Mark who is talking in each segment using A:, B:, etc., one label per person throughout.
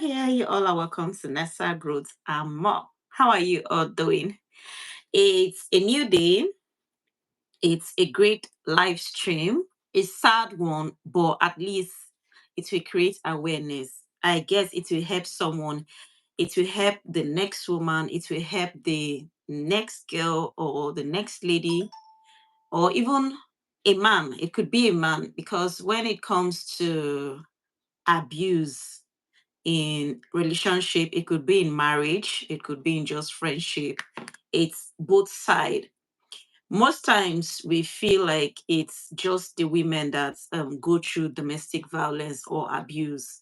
A: here. You all are welcome to Nessa Growth and More. How are you all doing? It's a new day. It's a great live stream. A sad one, but at least it will create awareness. I guess it will help someone. It will help the next woman. It will help the next girl or the next lady or even a man. It could be a man because when it comes to abuse, in relationship, it could be in marriage, it could be in just friendship. It's both side. Most times we feel like it's just the women that go through domestic violence or abuse,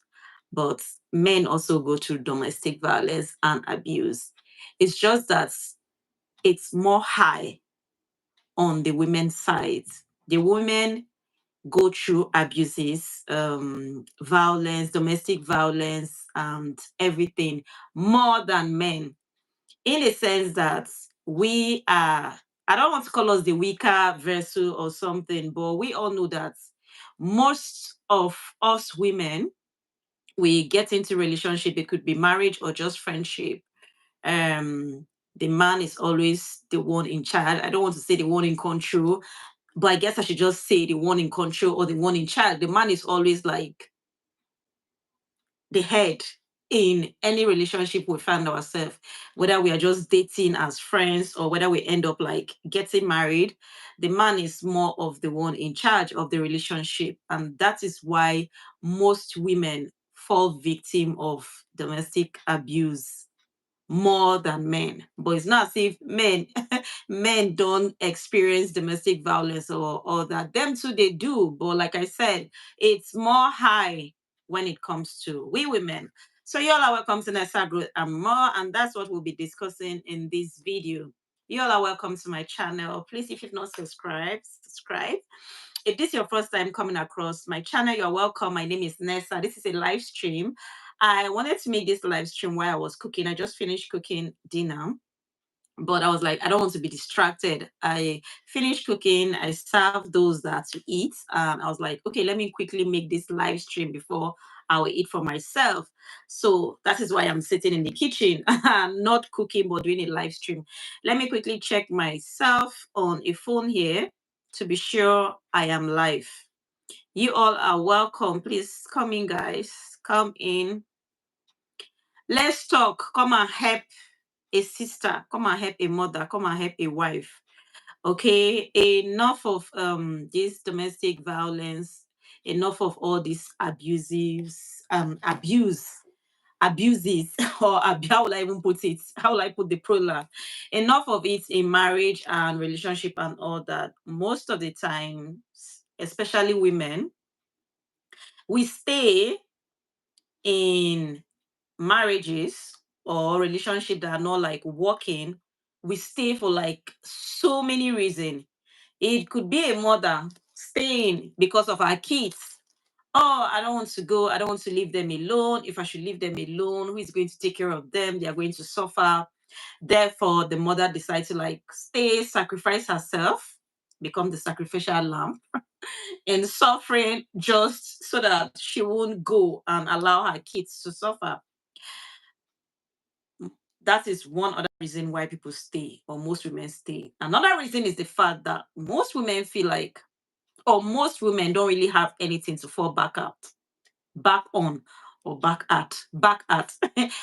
A: but men also go through domestic violence and abuse. It's just that it's more high on the women's side. The women go through abuses, violence, domestic violence, and everything more than men, in the sense that we are, I don't want to call us the weaker vessel or something, but we all know that most of us women, we get into relationship, it could be marriage or just friendship. The man is always the one in charge. I don't want to say the one in control, but I guess I should just say the one in control or the one in charge. The man is always like the head in any relationship we find ourselves, whether we are just dating as friends or whether we end up like getting married. The man is more of the one in charge of the relationship. And that is why most women fall victim of domestic abuse more than men. But it's not as if men don't experience domestic violence or that. Them too, they do. But like I said, it's more high when it comes to we women. So you all are welcome to Nessa Growth and More, and that's what we'll be discussing in this video. You all are welcome to my channel. Please, if you've not subscribed, subscribe. If this is your first time coming across my channel, you're welcome. My name is Nessa. This is a live stream. I wanted to make this live stream while I was cooking. I just finished cooking dinner, but I was like, I don't want to be distracted. I finished cooking. I served those that to eat. I was like, okay, let me quickly make this live stream before I will eat for myself. So that is why I'm sitting in the kitchen. I'm not cooking, but doing a live stream. Let me quickly check myself on a phone here to be sure I am live. You all are welcome. Please come in, guys. Come in. Let's talk. Come and help a sister. Come and help a mother. Come and help a wife. Okay, enough of this domestic violence, enough of all these abuses, or how will I even put it? How will I put the pronoun? Enough of it in marriage and relationship and all that. Most of the time, especially women, we stay in marriages or relationship that are not like working. We stay for like so many reasons. It could be a mother staying because of her kids. Oh, I don't want to go. I don't want to leave them alone. If I should leave them alone, who is going to take care of them? They are going to suffer. Therefore, the mother decides to like stay, sacrifice herself, become the sacrificial lamb in suffering just so that she won't go and allow her kids to suffer. That is one other reason why people stay, or most women stay. Another reason is the fact that most women feel like, or most women don't really have anything to fall back on, or back at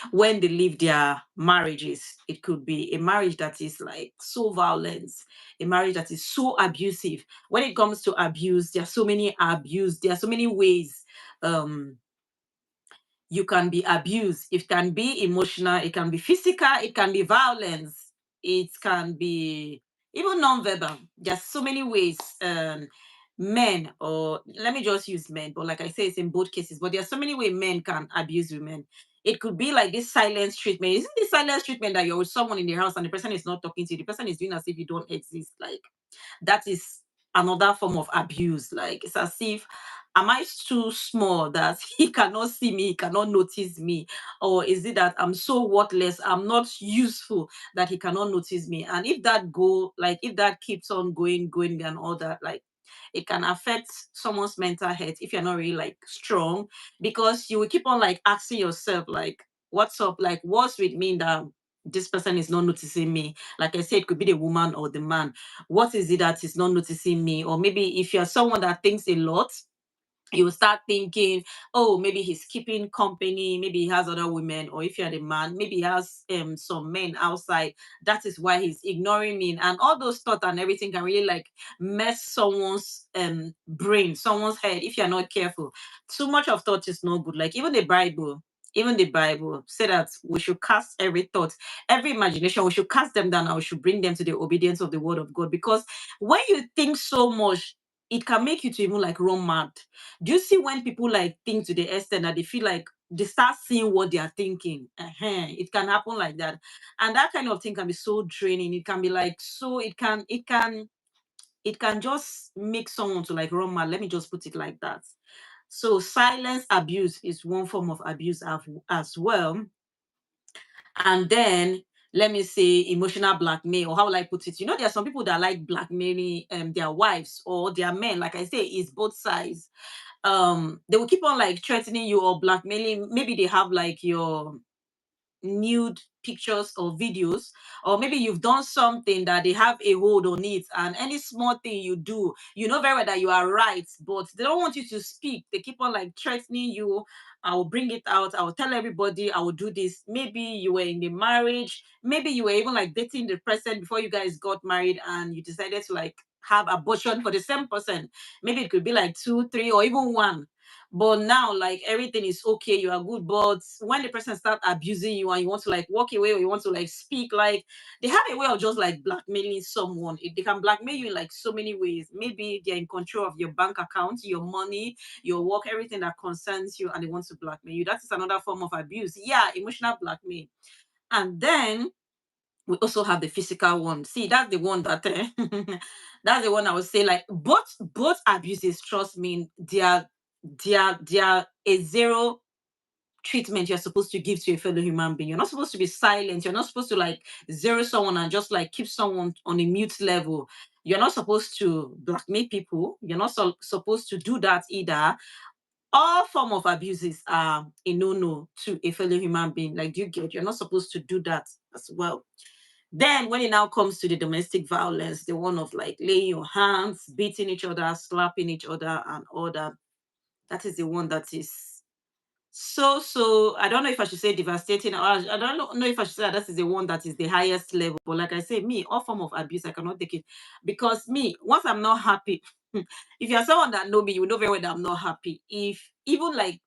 A: when they leave their marriages. It could be a marriage that is like so violent, a marriage that is so abusive. When it comes to abuse, there are so many abuse, there are so many ways um you can be abused. It can be emotional, it can be physical, it can be violence, it can be even non-verbal. There's so many ways men, or let me just use men, but like I say, it's in both cases. But there's so many ways men can abuse women. It could be like this silence treatment. Isn't this silence treatment that you're with someone in the house and the person is not talking to you? The person is doing as if you don't exist. Like that is another form of abuse. Like it's as if, am I too small that he cannot see me, he cannot notice me? Or is it that I'm so worthless, I'm not useful that he cannot notice me? And if that go, like if that keeps on going and all that, like It can affect someone's mental health if you're not really like strong, because you will keep on like asking yourself, like, what's up? Like, what's with me that this person is not noticing me? Like I said, it could be the woman or the man. What is it that is not noticing me? Or maybe if you're someone that thinks a lot, you will start thinking, oh, maybe he's keeping company, maybe he has other women, or if you're the man, maybe he has some men outside. That is why he's ignoring me. And all those thoughts and everything can really like mess someone's brain, someone's head if you're not careful. Too much of thought is not good. Like even the Bible said that we should cast every thought, every imagination, we should cast them down and we should bring them to the obedience of the word of God. Because when you think so much, it can make you to even like run mad. Do you see when people like think to the extent that they feel like they start seeing what they are thinking? It can happen like that. And that kind of thing can be so draining. It can be like so it can just make someone to like run mad. Let me just put it like that. So silence abuse is one form of abuse as well. And then let me say emotional blackmail, or how will I put it? There are some people that like blackmailing their wives or their men. Like I say, it's both sides. They will keep on like threatening you or blackmailing. Maybe they have like your nude pictures or videos, or maybe you've done something that they have a hold on it, and any small thing you do, you know very well that you are right, but they don't want you to speak. They keep on like threatening you. I will bring it out, I will tell everybody, I will do this. Maybe you were in the marriage, maybe you were even like dating the person before you guys got married, and you decided to like have abortion for the same person. Maybe it could be like two, three, or even one. But now, like everything is okay, you are good. But when the person start abusing you and you want to like walk away or you want to like speak, like they have a way of just like blackmailing someone. They can blackmail you in like so many ways. Maybe they're in control of your bank account, your money, your work, everything that concerns you, and they want to blackmail you. That is another form of abuse. Yeah, emotional blackmail. And then we also have the physical one. See, that's the one that that's the one I would say like both abuses, trust me, they are a zero treatment you're supposed to give to a fellow human being. You're not supposed to be silent. You're not supposed to like zero someone and just like keep someone on a mute level. You're not supposed to blackmail people. You're not supposed to do that either. All form of abuses are a no-no to a fellow human being. Like, do you get? You're not supposed to do that as well. Then when it now comes to the domestic violence, the one of like laying your hands, beating each other, slapping each other, and all that, that is the one that is so I don't know if I should say devastating, or I don't know if I should say that this is the one that is the highest level. But like I say, me, all form of abuse, I cannot take it. Because me, once I'm not happy, if you're someone that know me, you know very well that I'm not happy. If even like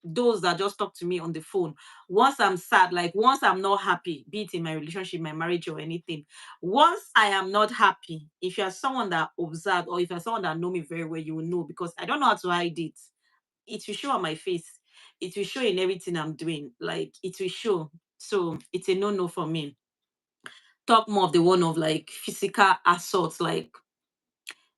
A: those that just talk to me on the phone, once I'm sad, like once I'm not happy, be it in my relationship, my marriage, or anything, once I am not happy, if you're someone that observe, or if you're someone that know me very well, you will know, because I don't know how to hide it. It will show on my face. It will show in everything I'm doing. Like it will show. So it's a no-no for me. Talk more of the one of like physical assault, like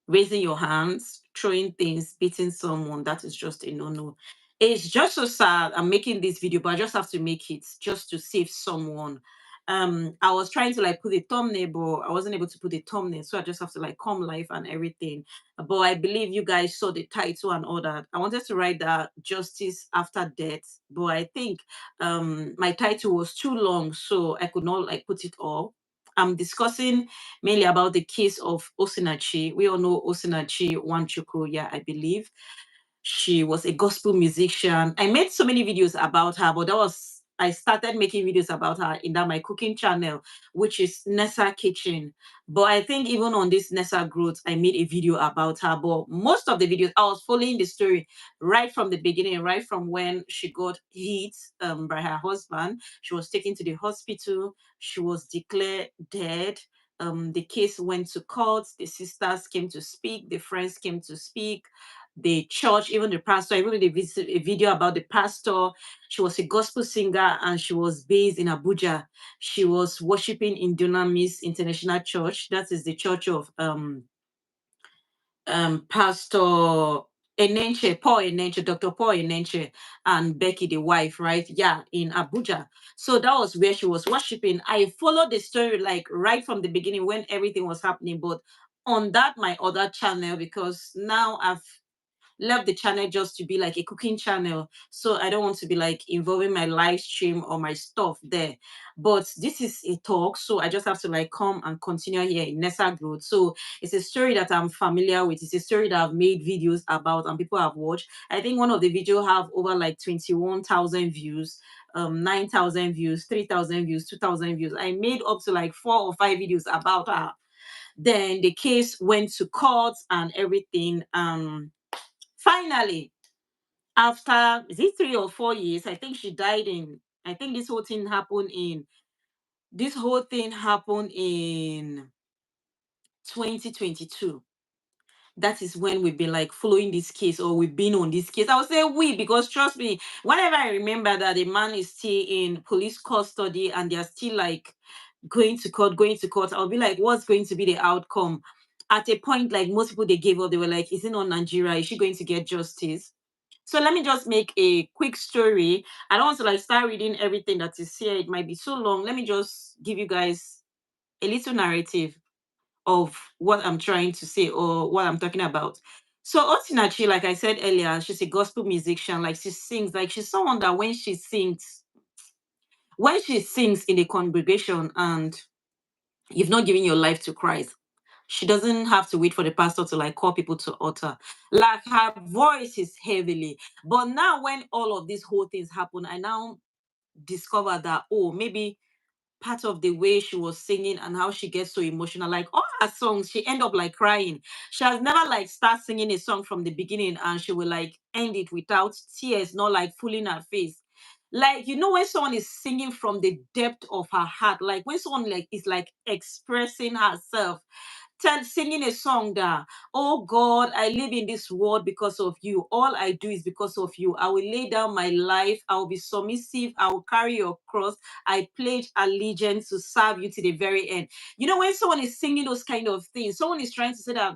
A: raising your hands, throwing things, beating someone. That is just a no-no. It's just so sad. I'm making this video, but I just have to make it just to save someone. I was trying to like put a thumbnail, but I wasn't able to put a thumbnail, so I just have to like come live and everything. But I believe you guys saw the title and all that. I wanted to write that justice after death, but I think my title was too long, so I could not like put it all. I'm discussing mainly about the case of Osinachi. We all know Osinachi Wanchuku, yeah, I believe. She was a gospel musician. I made so many videos about her, but I started making videos about her in that my cooking channel, which is Nessa Kitchen. But I think even on this Nessa Growth, I made a video about her. But most of the videos, I was following the story right from the beginning, right from when she got hit by her husband. She was taken to the hospital. She was declared dead. The case went to court. The sisters came to speak. The friends came to speak. The church, even the pastor, even a video about the pastor. She was a gospel singer and she was based in Abuja. She was worshiping in Dunamis International Church. That is the church of Pastor Paul Enenche, Dr. Paul Enenche, and Becky, the wife, right? Yeah, in Abuja. So that was where she was worshiping. I followed the story like right from the beginning when everything was happening, but on that my other channel because now I've left the channel just to be like a cooking channel. So I don't want to be like involving my live stream or my stuff there. But this is a talk, so I just have to like come and continue here in Nessa Growth. So it's a story that I'm familiar with. It's a story that I've made videos about and people have watched. I think one of the video have over like 21,000 views. 9,000 views, 3,000 views, 2,000 views. I made up to like 4 or 5 videos about her. Then the case went to court and everything. Finally, after is it 3 or 4 years, I think she died in. I think this whole thing happened in 2022. That is when we've been like following this case or we've been on this case. I would say we because trust me, whenever I remember that the man is still in police custody and they're still like going to court, I'll be like, what's going to be the outcome? At a point, like most people they gave up, they were like, is it not Nigeria? Is she going to get justice? So let me just make a quick story. I don't want to like start reading everything that is here. It might be so long. Let me just give you guys a little narrative of what I'm trying to say or what I'm talking about. So Osinachi, like I said earlier, she's a gospel musician. Like she sings, like she's someone that when she sings in a congregation and you've not given your life to Christ, she doesn't have to wait for the pastor to like call people to altar. Like her voice is heavily. But now when all of these whole things happen, I now discovered that oh, maybe part of the way she was singing and how she gets so emotional, like all her songs, she end up like crying. She has never like start singing a song from the beginning and she will like end it without tears, not like fooling her face. Like when someone is singing from the depth of her heart, like when someone like is like expressing herself, singing a song that, oh God, I live in this world because of you. All I do is because of you. I will lay down my life. I will be submissive. I will carry your cross. I pledge allegiance to serve you to the very end. When someone is singing those kind of things, someone is trying to say that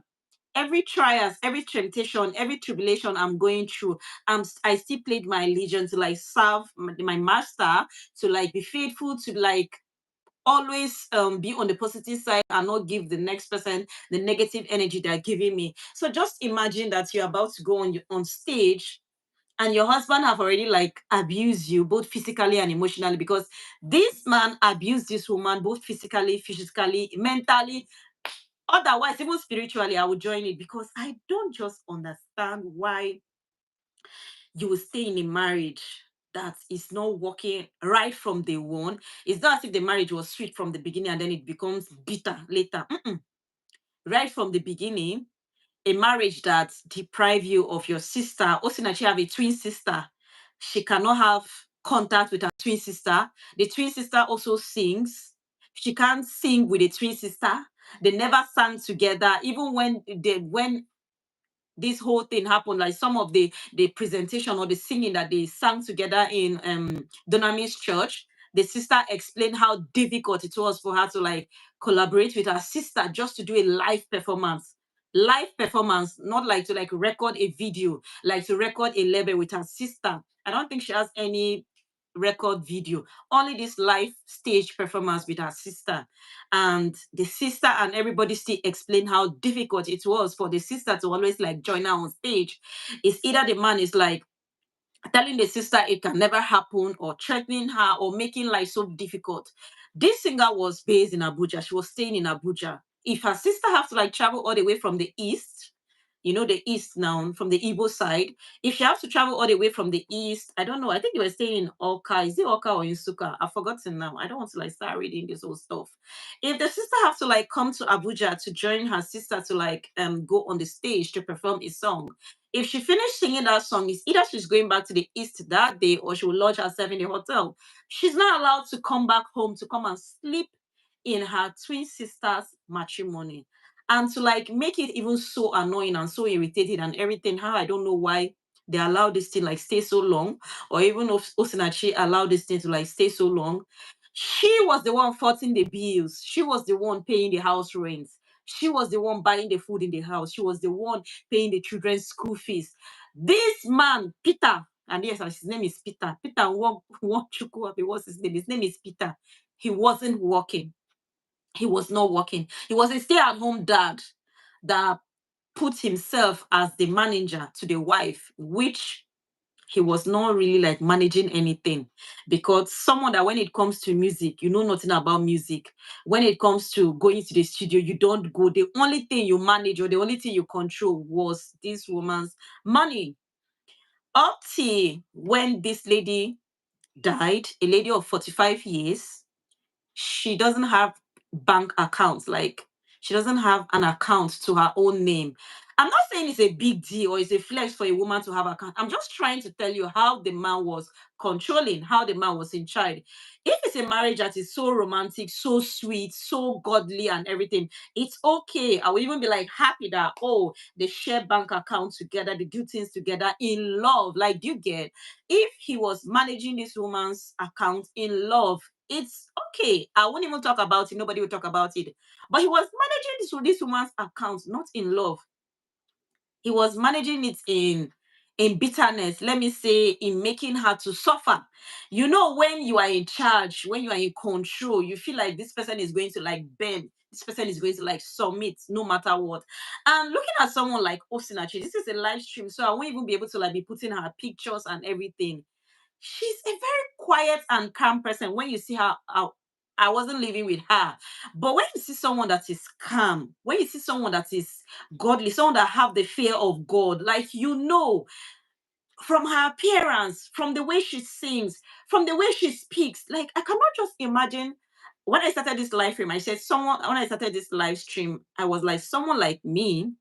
A: every trials, every temptation, every tribulation I'm going through, I still pledge my allegiance to like serve my master, to like be faithful, to like always be on the positive side and not give the next person the negative energy they're giving me. So just imagine that you're about to go on stage and your husband have already like abused you both physically and emotionally because this man abused this woman both physically, mentally, otherwise even spiritually. I would join it because I don't just understand why you will stay in a marriage that is not working right from day one. It's not as if the marriage was sweet from the beginning and then it becomes bitter later. Right from the beginning, a marriage that deprive you of your sister. Osinachi have a twin sister. She cannot have contact with her twin sister. The twin sister also sings. She can't sing with the twin sister. They never sang together. Even when this whole thing happened, like some of the presentation or the singing that they sang together in Dunamis church, the sister explained how difficult it was for her to like collaborate with her sister just to do a live performance, not like to like record a video, like to record a label with her sister. I don't think she has any record video, only this live stage performance with her sister. And the sister and everybody still explain how difficult it was for the sister to always like join her on stage. It's either the man is like telling the sister it can never happen or threatening her or making life so difficult. This singer was based in Abuja. She was staying in Abuja. If her sister have to like travel all the way from the east, the east now from the Igbo side, if she has to travel all the way from the east, I don't know. I think they were staying in Oka. Is it Oka or in Suka? I've forgotten now. I don't want to like start reading this whole stuff. If the sister have to like come to Abuja to join her sister to like go on the stage to perform a song, if she finished singing that song, it's either she's going back to the east that day or she will lodge herself in the hotel. She's not allowed to come back home to come and sleep in her twin sister's matrimony. And to like make it even so annoying and so irritating and everything, how I don't know why they allow this thing like stay so long, or even if Osinachi allowed this thing to like stay so long. She was the one footing the bills. She was the one paying the house rent. She was the one buying the food in the house. She was the one paying the children's school fees. This man, Peter, and yes, his name is Peter. Peter Chukwu, what's his name? His name is Peter. He wasn't working. He was not working. He was a stay-at-home dad. that put himself as the manager to the wife, which he was not really like managing anything, because someone that when it comes to music, you know nothing about music. When it comes to going to the studio, you don't go. The only thing you manage or the only thing you control was this woman's money. Up till when this lady died, a lady of 45 years, she doesn't have bank accounts. Like, she doesn't have an account to her own name. I'm not saying it's a big deal or it's a flex for a woman to have account. I'm just trying to tell you how the man was controlling, how the man was in charge. If it's a marriage that is so romantic, so sweet, so godly and everything, it's okay. I will even be like happy that, oh, they share bank accounts together, they do things together in love. Like, do you get? If he was managing this woman's account in love, it's okay. I won't even talk about it. Nobody will talk about it. But he was managing this woman's account, not in love. He was managing it in bitterness. Let me say, in making her to suffer. You know, when you are in charge, when you are in control, you feel like this person is going to like bend. This person is going to like submit no matter what. And looking at someone like Osinachi, this is a live stream, so I won't even be able to like be putting her pictures and everything. She's a very quiet and calm person. When you see her out, I wasn't living with her. But when you see someone that is calm, when you see someone that is godly, someone that have the fear of God, like, you know, from her appearance, from the way she sings, from the way she speaks, like, I cannot just imagine. When I started this live stream, I said someone, when I started this live stream, I was like, someone like me,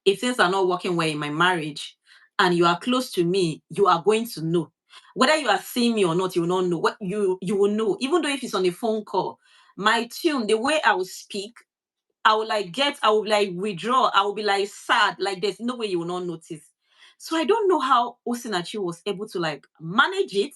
A: if things are not working well in my marriage and you are close to me, you are going to know. Whether you are seeing me or not, you will not know. What you will know, even though if it's on a phone call, my tune, the way I will speak, I will like withdraw, I will be like sad, like there's no way you will not notice. So I don't know how Osinachi was able to like manage it,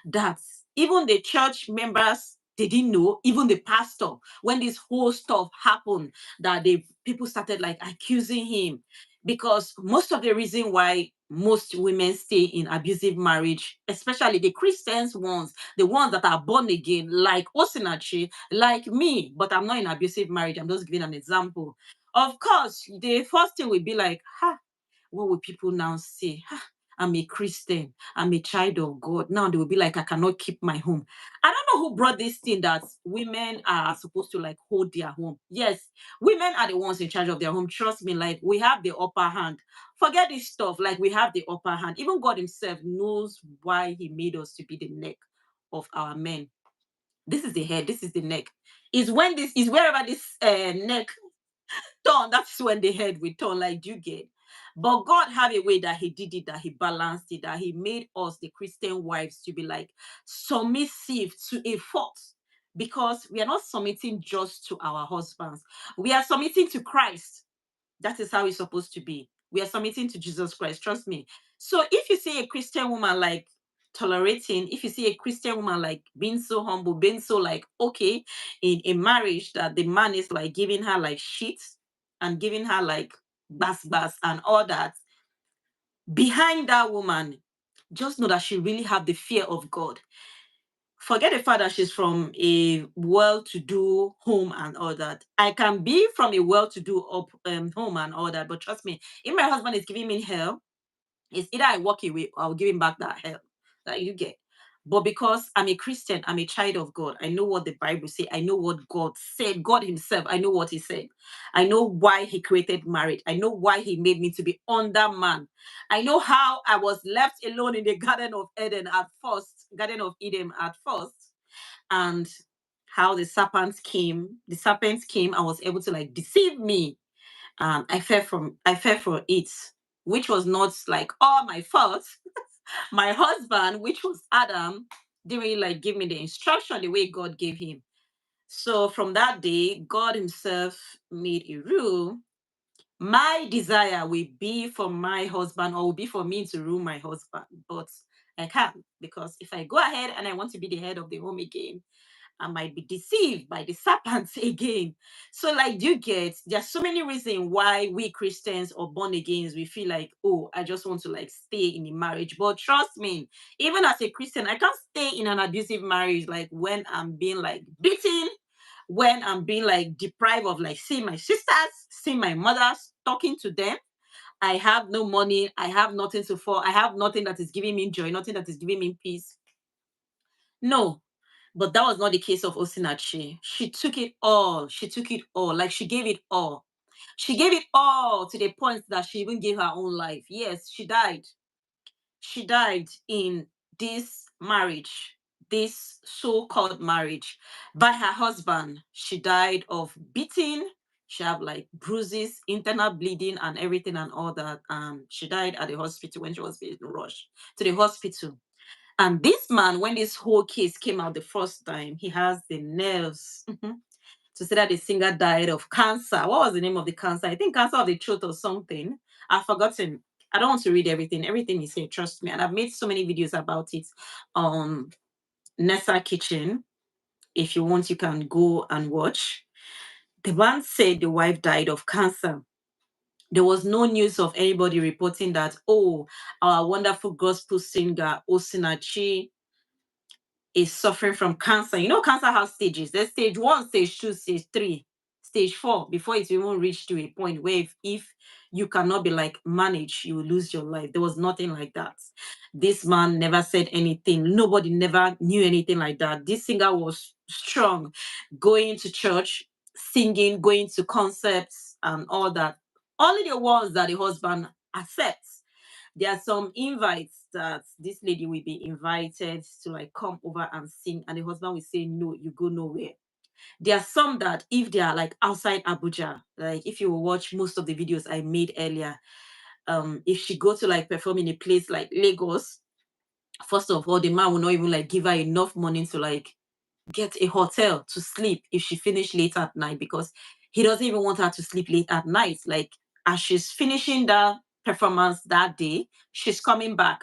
A: that even the church members, they didn't know, even the pastor, when this whole stuff happened, that the people started like accusing him. Because most of the reason why most women stay in abusive marriage, especially the Christians ones, the ones that are born again, like Osinachi, like me, but I'm not in abusive marriage, I'm just giving an example. Of course, the first thing will be like, ha, what will people now say? "Ah, I'm a Christian, I'm a child of God." Now they will be like, I cannot keep my home. I don't know who brought this thing that women are supposed to like hold their home. Yes, women are the ones in charge of their home. Trust me, like, we have the upper hand. Forget this stuff, like, we have the upper hand. Even God Himself knows why He made us to be the neck of our men. This is the head, this is the neck. Is when this is wherever this neck turn, that's when the head will turn, like, you get. But God have a way that He did it, that He balanced it, that He made us, the Christian wives, to be like submissive to a fault. Because we are not submitting just to our husbands, we are submitting to Christ. That is how it's supposed to be. We are submitting to Jesus Christ. Trust me. So if you see a Christian woman like tolerating, if you see a Christian woman like being so humble, being so like okay in a marriage, that the man is like giving her like shit and giving her like bass and all that, behind that woman, just know that she really have the fear of God. Forget the fact that she's from a well-to-do home and all that. I can be from a well-to-do home and all that, but trust me, if my husband is giving me hell, it's either I walk away or I'll give him back that hell that you get. But because I'm a Christian, I'm a child of God. I know what the Bible says. I know what God said. God Himself, I know what He said. I know why He created marriage. I know why He made me to be under man. I know how I was left alone in the Garden of Eden at first, Garden of Eden at first, and how the serpents came and was able to like deceive me. I fell for it, which was not like all my fault. My husband, which was Adam, didn't really like give me the instruction the way God gave him. So from that day, God Himself made a rule. My desire will be for my husband, or will be for me to rule my husband. But I can't, because if I go ahead and I want to be the head of the home again, I might be deceived by the serpents again. So, like, do you get? There's so many reasons why we Christians or born agains, we feel like, oh, I just want to like stay in a marriage. But trust me, even as a Christian, I can't stay in an abusive marriage. Like, when I'm being like beaten, when I'm being like deprived of like seeing my sisters, seen my mother talking to them. I have no money. I have nothing to fall. I have nothing that is giving me joy, nothing that is giving me peace. No, but that was not the case of Osinachi. She took it all. She took it all. Like she gave it all. She gave it all to the point that she even gave her own life. Yes, she died. She died in this marriage, this so-called marriage, by her husband. She died of beating. She had like bruises, internal bleeding, and everything and all that. And she died at the hospital when she was being rushed to the hospital. And this man, when this whole case came out the first time, he has the nerves to say that the singer died of cancer. What was the name of the cancer? I think cancer of the throat or something. I've forgotten. I don't want to read everything. Everything he said, trust me. And I've made so many videos about it on Nessa Kitchen. If you want, you can go and watch. The man said the wife died of cancer. There was no news of anybody reporting that, oh, our wonderful gospel singer, Osinachi, is suffering from cancer. You know, cancer has stages. There's stage one, stage two, stage three, stage four, before it even reached to a point where if you cannot be like managed, you will lose your life. There was nothing like that. This man never said anything. Nobody never knew anything like that. This singer was strong, going to church, singing, going to concerts, and all that. Only the ones that the husband accepts. There are some invites that this lady will be invited to like come over and sing, and the husband will say, no, you go nowhere. There are some that if they are like outside Abuja, like if you will watch most of the videos I made earlier, if she go to like perform in a place like Lagos, first of all, the man will not even like give her enough money to like get a hotel to sleep if she finished late at night, because he doesn't even want her to sleep late at night. Like as she's finishing the performance that day, she's coming back.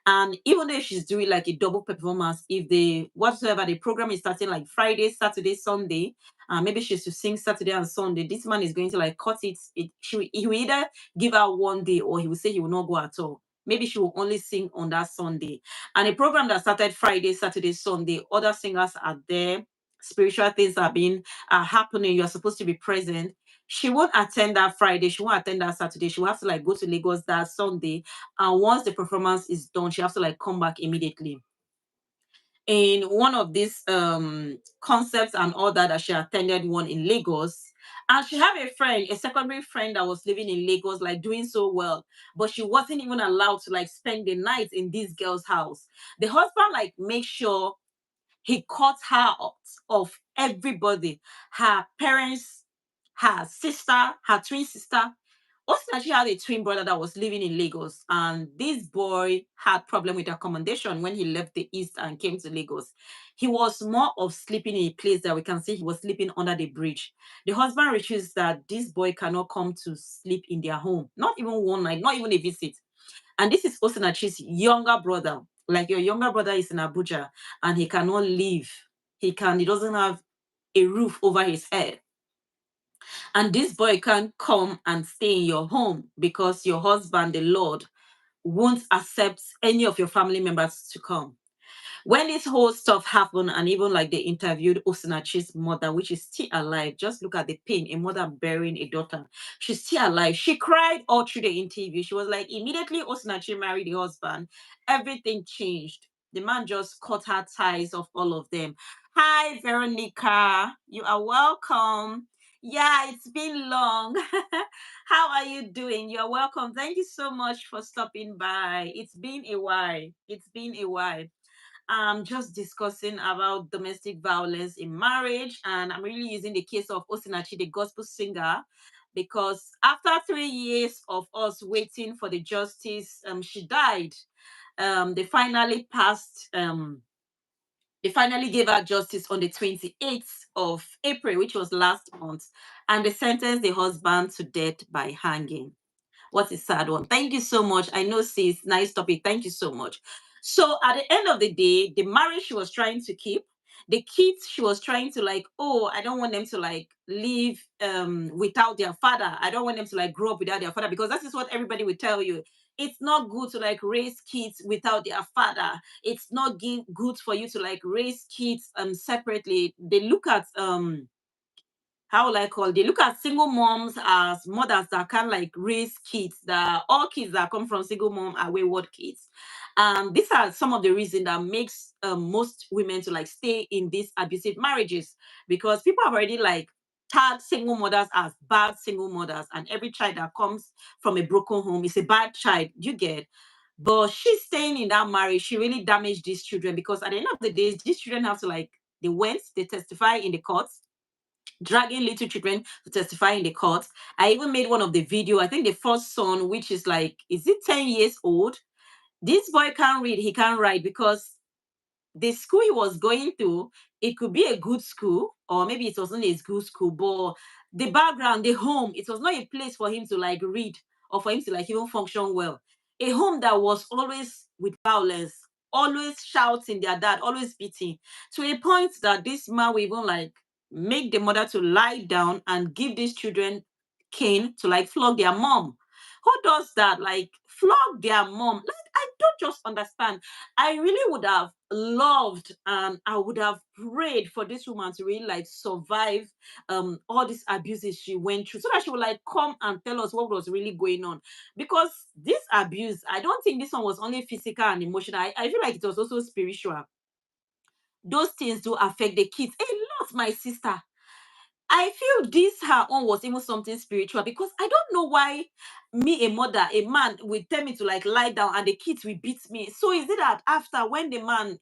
A: And even though she's doing like a double performance, if the whatsoever the program is starting like Friday, Saturday, Sunday, maybe she's to sing Saturday and Sunday, this man is going to like cut it. He will either give her one day or he will say he will not go at all. Maybe she will only sing on that Sunday. And a program that started Friday, Saturday, Sunday, other singers are there, spiritual things are happening. You're supposed to be present. She won't attend that Friday, she won't attend that Saturday. She will have to like go to Lagos that Sunday. And once the performance is done, she has to like come back immediately. In one of these concepts and all that she attended one in Lagos. And she had a friend, a secondary friend that was living in Lagos, like doing so well, but she wasn't even allowed to like spend the night in this girl's house. The husband like make sure he cut her out of everybody, her parents, her sister, her twin sister. Austin actually had a twin brother that was living in Lagos, and this boy had problem with accommodation when he left the east and came to Lagos. He was more of sleeping in a place that we can see he was sleeping under the bridge. The husband refused that this boy cannot come to sleep in their home, not even one night, not even a visit. And this is Osinachi's younger brother. Like your younger brother is in Abuja and he cannot leave. He doesn't have a roof over his head. And this boy can't come and stay in your home because your husband, the Lord, won't accept any of your family members to come. When this whole stuff happened, and even like they interviewed Osinachi's mother, which is still alive, just look at the pain, a mother burying a daughter. She's still alive. She cried all through the interview. She was like, immediately Osinachi married the husband, everything changed. The man just cut her ties of all of them. Hi, Veronica. You are welcome. Yeah, it's been long. How are you doing? You're welcome. Thank you so much for stopping by. It's been a while. It's been a while. Just discussing about domestic violence in marriage, and I'm really using the case of Osinachi, the gospel singer, because after 3 years of us waiting for the justice, she died. They finally passed. They finally gave her justice on the 28th of April, which was last month, and they sentenced the husband to death by hanging. What a sad one. Thank you so much. I know, sis, nice topic. Thank you so much. So at the end of the day, the marriage she was trying to keep, the kids she was trying to like, oh, I don't want them to like live without their father. I don't want them to like grow up without their father, because that is what everybody will tell you. It's not good to like raise kids without their father. It's not good for you to like raise kids separately. They look at how will I call it? They look at single moms as mothers that can like raise kids. That all kids that come from single mom are wayward kids. These are some of the reasons that makes most women to like stay in these abusive marriages, because people have already like tagged single mothers as bad single mothers, and every child that comes from a broken home is a bad child. You get, but she's staying in that marriage. She really damaged these children, because at the end of the day, these children have to like they testify in the courts, dragging little children to testify in the court. I even made one of the video. I think the first son, which is like, is it 10 years old? This boy can't read, he can't write, because the school he was going to, it could be a good school, or maybe it wasn't a good school, but the background, the home, it was not a place for him to like read, or for him to like even function well. A home that was always with violence, always shouting their dad, always beating, to a point that this man will even like make the mother to lie down and give these children cane to like flog their mom. Who does that? Like flog their mom? Like, I don't just understand. I really would have loved, and I would have prayed for this woman to really like survive all these abuses she went through, so that she would like come and tell us what was really going on. Because this abuse, I don't think this one was only physical and emotional. I feel like it was also spiritual. Those things do affect the kids a lot, my sister. I feel this her own was even something spiritual, because I don't know why me, a mother, a man, will tell me to like lie down and the kids will beat me. So is it that after, when the man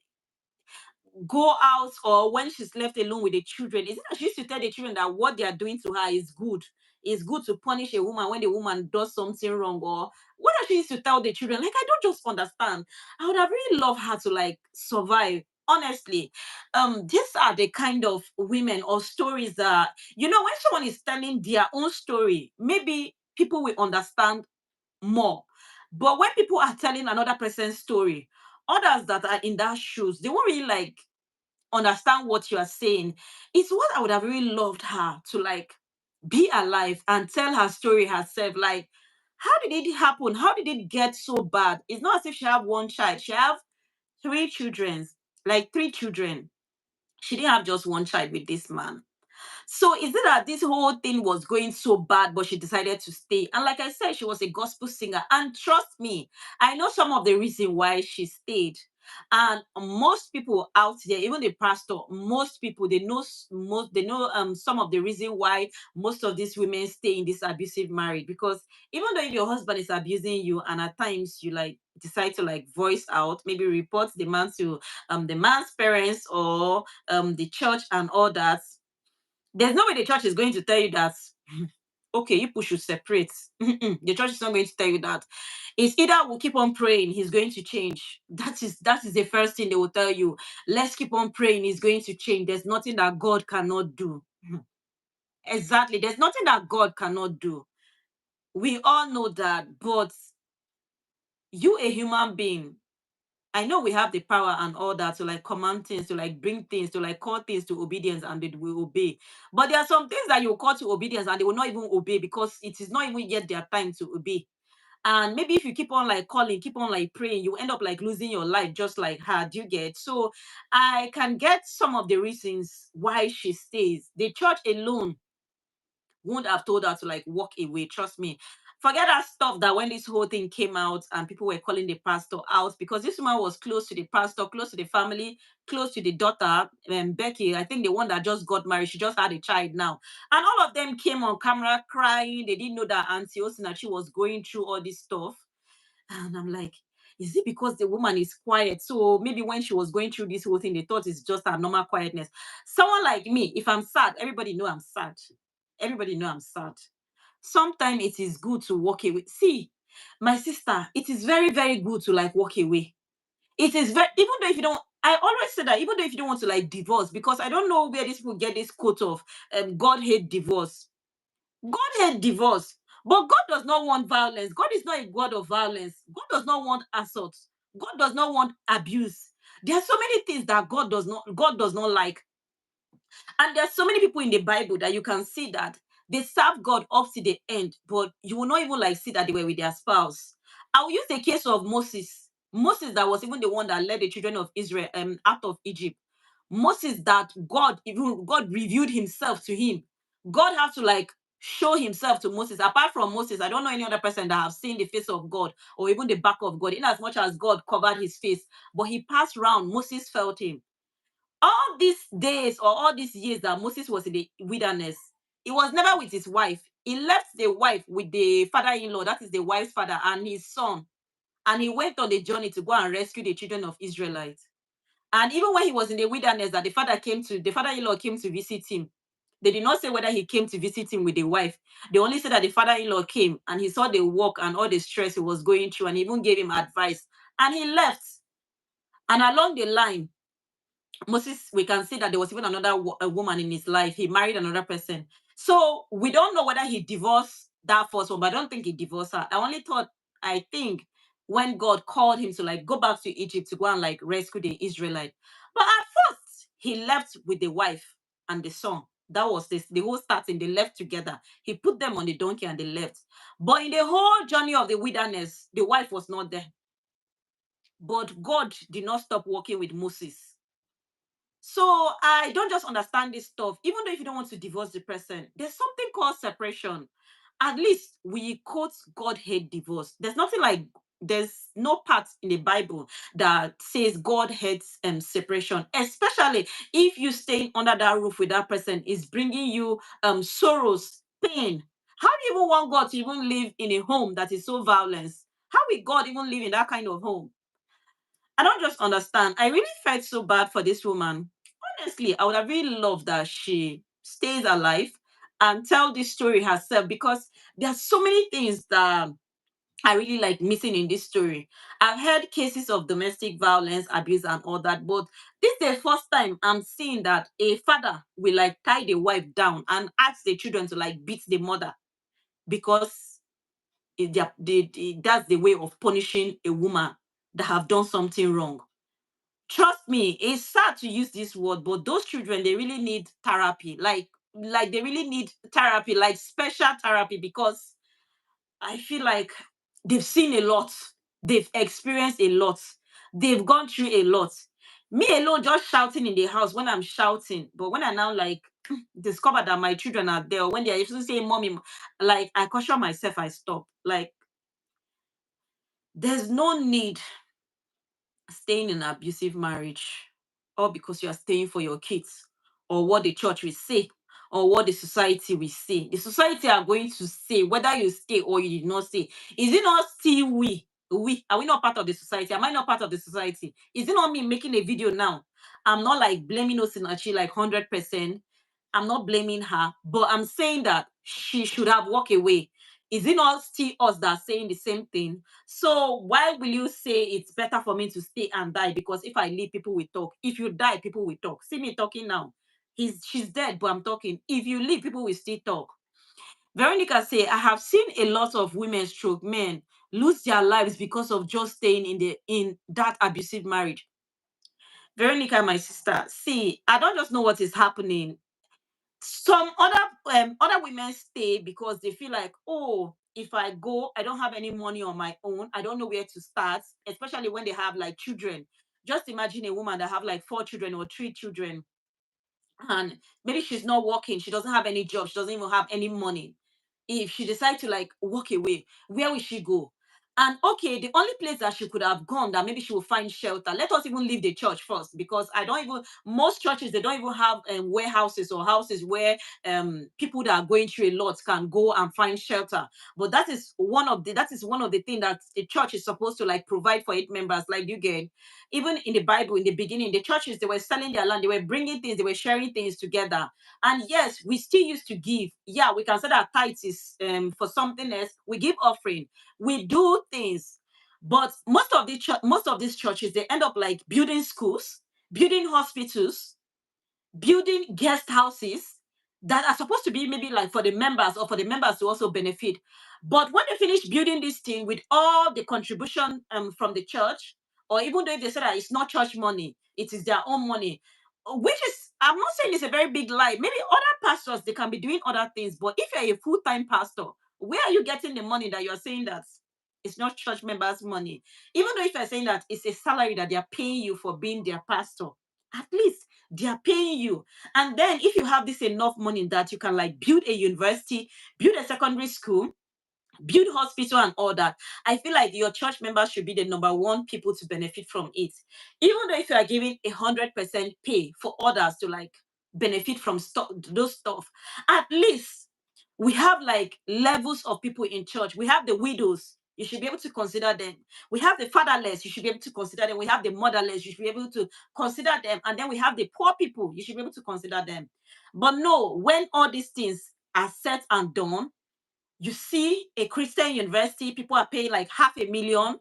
A: go out, or when she's left alone with the children, is it that she used to tell the children that what they are doing to her is good? It's good to punish a woman when the woman does something wrong? Or what does she used to tell the children? Like, I don't just understand. I would have really loved her to like survive. Honestly, these are the kind of women or stories that, when someone is telling their own story, maybe people will understand more. But when people are telling another person's story, others that are in that shoes, they won't really like understand what you are saying. It's what I would have really loved her to like be alive and tell her story herself. Like, how did it happen? How did it get so bad? It's not as if she have one child. She have three children, like three children. She didn't have just one child with this man. So is it that this whole thing was going so bad, but she decided to stay? And like I said, she was a gospel singer. And trust me, I know some of the reason why she stayed. And most people out there, even the pastor, most people, they know they know some of the reason why most of these women stay in this abusive marriage. Because even though if your husband is abusing you, and at times you like decide to like voice out, maybe report the man to the man's parents, or the church and all that, there's no way the church is going to tell you that, okay, you people should separate. The church is not going to tell you that. It's either we'll keep on praying, he's going to change. That is the first thing they will tell you. Let's keep on praying, he's going to change. There's nothing that God cannot do. Exactly. There's nothing that God cannot do. We all know that, but you, a human being, I know we have the power and all that to like command things, to like bring things, to like call things to obedience, and they will obey. But there are some things that you call to obedience and they will not even obey, because it is not even yet their time to obey. And maybe if you keep on like calling, keep on like praying, you end up like losing your life just like her. Do you get? So I can get some of the reasons why she stays. The church alone won't have told her to like walk away. Trust me. Forget that stuff that when this whole thing came out and people were calling the pastor out, because this woman was close to the pastor, close to the family, close to the daughter, Becky. I think the one that just got married, she just had a child now. And all of them came on camera crying. They didn't know that Auntie Osinachi was going through all this stuff. And I'm like, is it because the woman is quiet? So maybe when she was going through this whole thing, they thought it's just a normal quietness. Someone like me, if I'm sad, everybody know I'm sad. Everybody know I'm sad. Sometimes it is good to walk away. See, my sister, it is very, very good to like walk away. It is very, even though if you don't, I always say that, even though if you don't want to like divorce, because I don't know where these people get this quote of God hate divorce. God hate divorce, but God does not want violence. God is not a God of violence. God does not want assault. God does not want abuse. There are so many things that God does not like. And there's so many people in the Bible that you can see that they serve God up to the end, but you will not even like see that they were with their spouse. I will use the case of Moses. Moses, that was even the one that led the children of Israel out of Egypt. Moses, that God revealed himself to him. God has to like show himself to Moses. Apart from Moses, I don't know any other person that have seen the face of God or even the back of God, in as much as God covered his face. But he passed around, Moses felt him. All these days or all these years that Moses was in the wilderness, he was never with his wife. He left the wife with the father-in-law, that is the wife's father, and his son. And he went on the journey to go and rescue the children of Israelites. And even when he was in the wilderness, that the father-in-law came to visit him. They did not say whether he came to visit him with the wife. They only said that the father-in-law came and he saw the work and all the stress he was going through, and he even gave him advice. And he left. And along the line, Moses, we can see that there was even another a woman in his life. He married another person. So we don't know whether he divorced that first one, but I don't think he divorced her. I think when God called him to like go back to Egypt to go and like rescue the Israelite. But at first, he left with the wife and the son. That was the whole starting. They left together. He put them on the donkey and they left. But in the whole journey of the wilderness, the wife was not there. But God did not stop working with Moses. So I don't just understand this stuff. Even though if you don't want to divorce the person, there's something called separation. At least we quote God hate divorce. There's no part in the Bible that says God hates separation, especially if you staying under that roof with that person is bringing you sorrows, pain. How do you even want God to even live in a home that is so violent? How will God even live in that kind of home? I don't just understand. I really felt so bad for this woman. Honestly, I would have really loved that she stays alive and tell this story herself, because there are so many things that I really like missing in this story. I've heard cases of domestic violence, abuse, and all that, but this is the first time I'm seeing that a father will like tie the wife down and ask the children to like beat the mother because that's the way of punishing a woman that have done something wrong. Trust me, it's sad to use this word, but those children, they really need therapy. Like they really need therapy, like special therapy, because I feel like they've seen a lot, they've experienced a lot, they've gone through a lot. Me alone just shouting in the house when I'm shouting, but when I now like discover that my children are there, or when they're used to say mommy, like I caution myself, I stop. Like there's no need staying in an abusive marriage, all because you are staying for your kids, or what the church will say, or what the society will say. The society are going to say whether you stay or you did not stay. Is it not still we? We are we not part of the society? Am I not part of the society? Is it not me making a video now? I'm not like blaming Osinachi like 100%. I'm not blaming her, but I'm saying that she should have walked away. Is it not still us that are saying the same thing? So why will you say it's better for me to stay and die? Because if I leave, people will talk. If you die, people will talk. See me talking now. She's dead, but I'm talking. If you leave, people will still talk. Veronica say, I have seen a lot of women stroke men lose their lives because of just staying in that abusive marriage. Veronica, my sister, see, I don't just know what is happening. Some other women stay because they feel like, oh, if I go, I don't have any money on my own, I don't know where to start, especially when they have like children. Just imagine a woman that have like 4 children or 3 children, and maybe she's not working, she doesn't have any job, she doesn't even have any money. If she decides to like walk away, where will she go? And okay, the only place that she could have gone that maybe she will find shelter. Let us even leave the church first, because I don't even most churches, they don't even have warehouses or houses where people that are going through a lot can go and find shelter. But that is one of the things that the church is supposed to like provide for its members. Like you get, even in the Bible, in the beginning, the churches, they were selling their land, they were bringing things, they were sharing things together. And yes, we still used to give. Yeah, we can say that tithes is for something else. We give offering, we do things. But most of these churches, they end up like building schools, building hospitals, building guest houses that are supposed to be maybe like for the members, or for the members to also benefit. But when they finish building this thing with all the contribution from the church, or even though if they say that it's not church money, it is their own money, which is, I'm not saying it's a very big lie. Maybe other pastors, they can be doing other things, but if you're a full-time pastor, where are you getting the money that you're saying that it's not church members' money? Even though if you're saying that it's a salary that they are paying you for being their pastor, At least they are paying you. And then if you have this enough money that you can like build a university, build a secondary school, build hospital and all that, I feel like your church members should be the number one people to benefit from it. Even though if you are giving 100% pay for others to like benefit from those stuff, at least we have like levels of people in church. We have the widows. You should be able to consider them. We have the fatherless. You should be able to consider them. We have the motherless. You should be able to consider them. And then we have the poor people. You should be able to consider them. But no, when all these things are said and done, you see a Christian university, people are paying like 500,000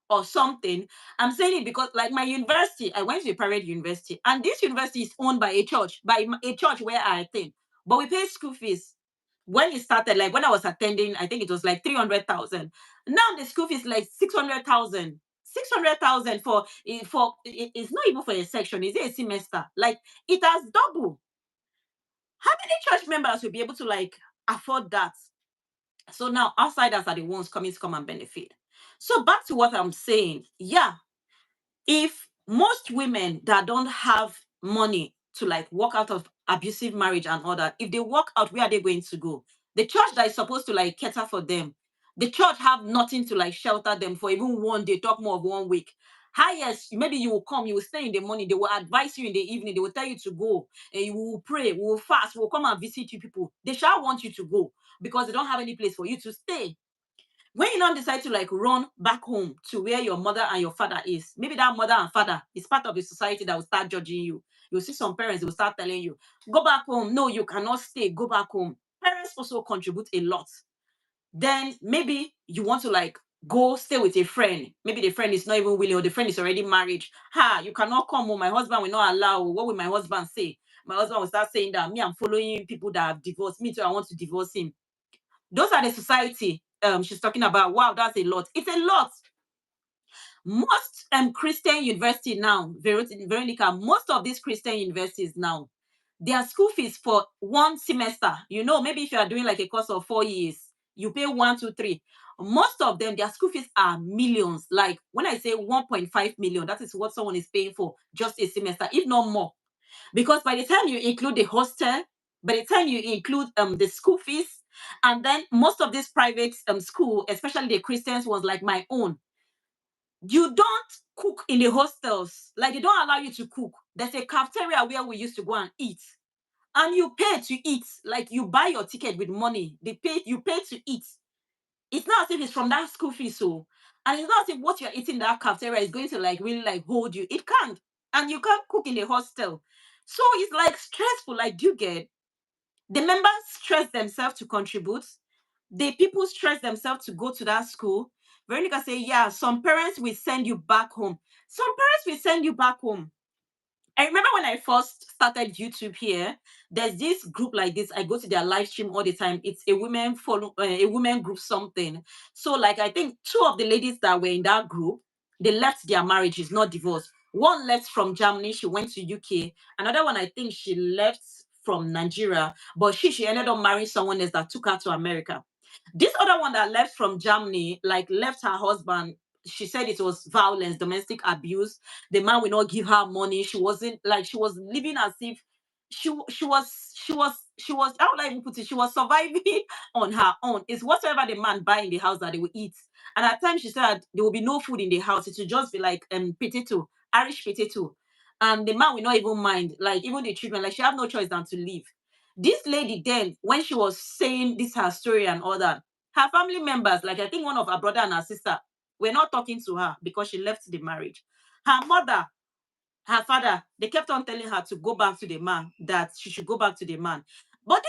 A: or something. I'm saying it because, like, my university, I went to a private university, and this university is owned by a church, where I attend. But we pay school fees. When it started, like when I was attending, I think it was like 300,000. Now the school fees like 600,000. 600,000 it's not even for a section, is it a semester? Like it has doubled. How many church members will be able to like afford that? So now outsiders are the ones coming to come and benefit. So back to what I'm saying. Yeah, if most women that don't have money to like walk out of abusive marriage and all that, if they walk out, where are they going to go? The church that is supposed to like cater for them, the church have nothing to like shelter them for even one day, talk more of 1 week. Highest, maybe you will come, you will stay in the morning, they will advise you in the evening, they will tell you to go, and you will pray, we will fast, we will come and visit you people. They shall want you to go because they don't have any place for you to stay. When you now decide to like run back home to where your mother and your father is, maybe that mother and father is part of the society that will start judging you. You'll see some parents, they will start telling you, go back home. No, you cannot stay. Go back home. Parents also contribute a lot. Then maybe you want to like go stay with a friend. Maybe the friend is not even willing, or the friend is already married. Ha, you cannot come home. My husband will not allow. What will my husband say? My husband will start saying that me, I'm following people that have divorced. Me too, I want to divorce him. Those are the society she's talking about. Wow, that's a lot. It's a lot. Most Christian university now, Veronica, most of these Christian universities now, their school fees for one semester, maybe if you are doing like a course of 4 years, you pay 1, 2, 3. Most of them, their school fees are millions. Like when I say 1.5 million, that is what someone is paying for just a semester, if not more. Because by the time you include the hostel, by the time you include the school fees, and then most of these private school, especially the Christians ones like my own, you don't cook in the hostels. Like they don't allow you to cook. There's a cafeteria where we used to go and eat. And you pay to eat. Like you buy your ticket with money. You pay to eat. It's not as if it's from that school fee, so, and it's not as if what you're eating in that cafeteria is going to like really like hold you. It can't. And you can't cook in the hostel. So it's like stressful. Like, do you get? The members stress themselves to contribute. The people stress themselves to go to that school. Veronica say, yeah, some parents will send you back home. Some parents will send you back home. I remember when I first started YouTube here, there's this group like this. I go to their live stream all the time. It's a women group something. So like I think two of the ladies that were in that group, they left their marriages, not divorced. One left from Germany, she went to UK. Another one, I think she left from Nigeria, but she ended up marrying someone else that took her to America. This other one that left from Germany, like left her husband. She said it was violence, domestic abuse. The man will not give her money. She wasn't like she was living as if she was how would I even put it? She was surviving on her own. It's whatever the man buy in the house that they will eat. And at times she said there will be no food in the house. It will just be like potato, Irish potato. And the man will not even mind, like even the children, like she have no choice than to leave. This lady then, when she was saying this her story and all that, her family members, like I think one of her brother and her sister, were not talking to her because she left the marriage. Her mother, her father, they kept on telling her to go back to the man, that she should go back to the man. But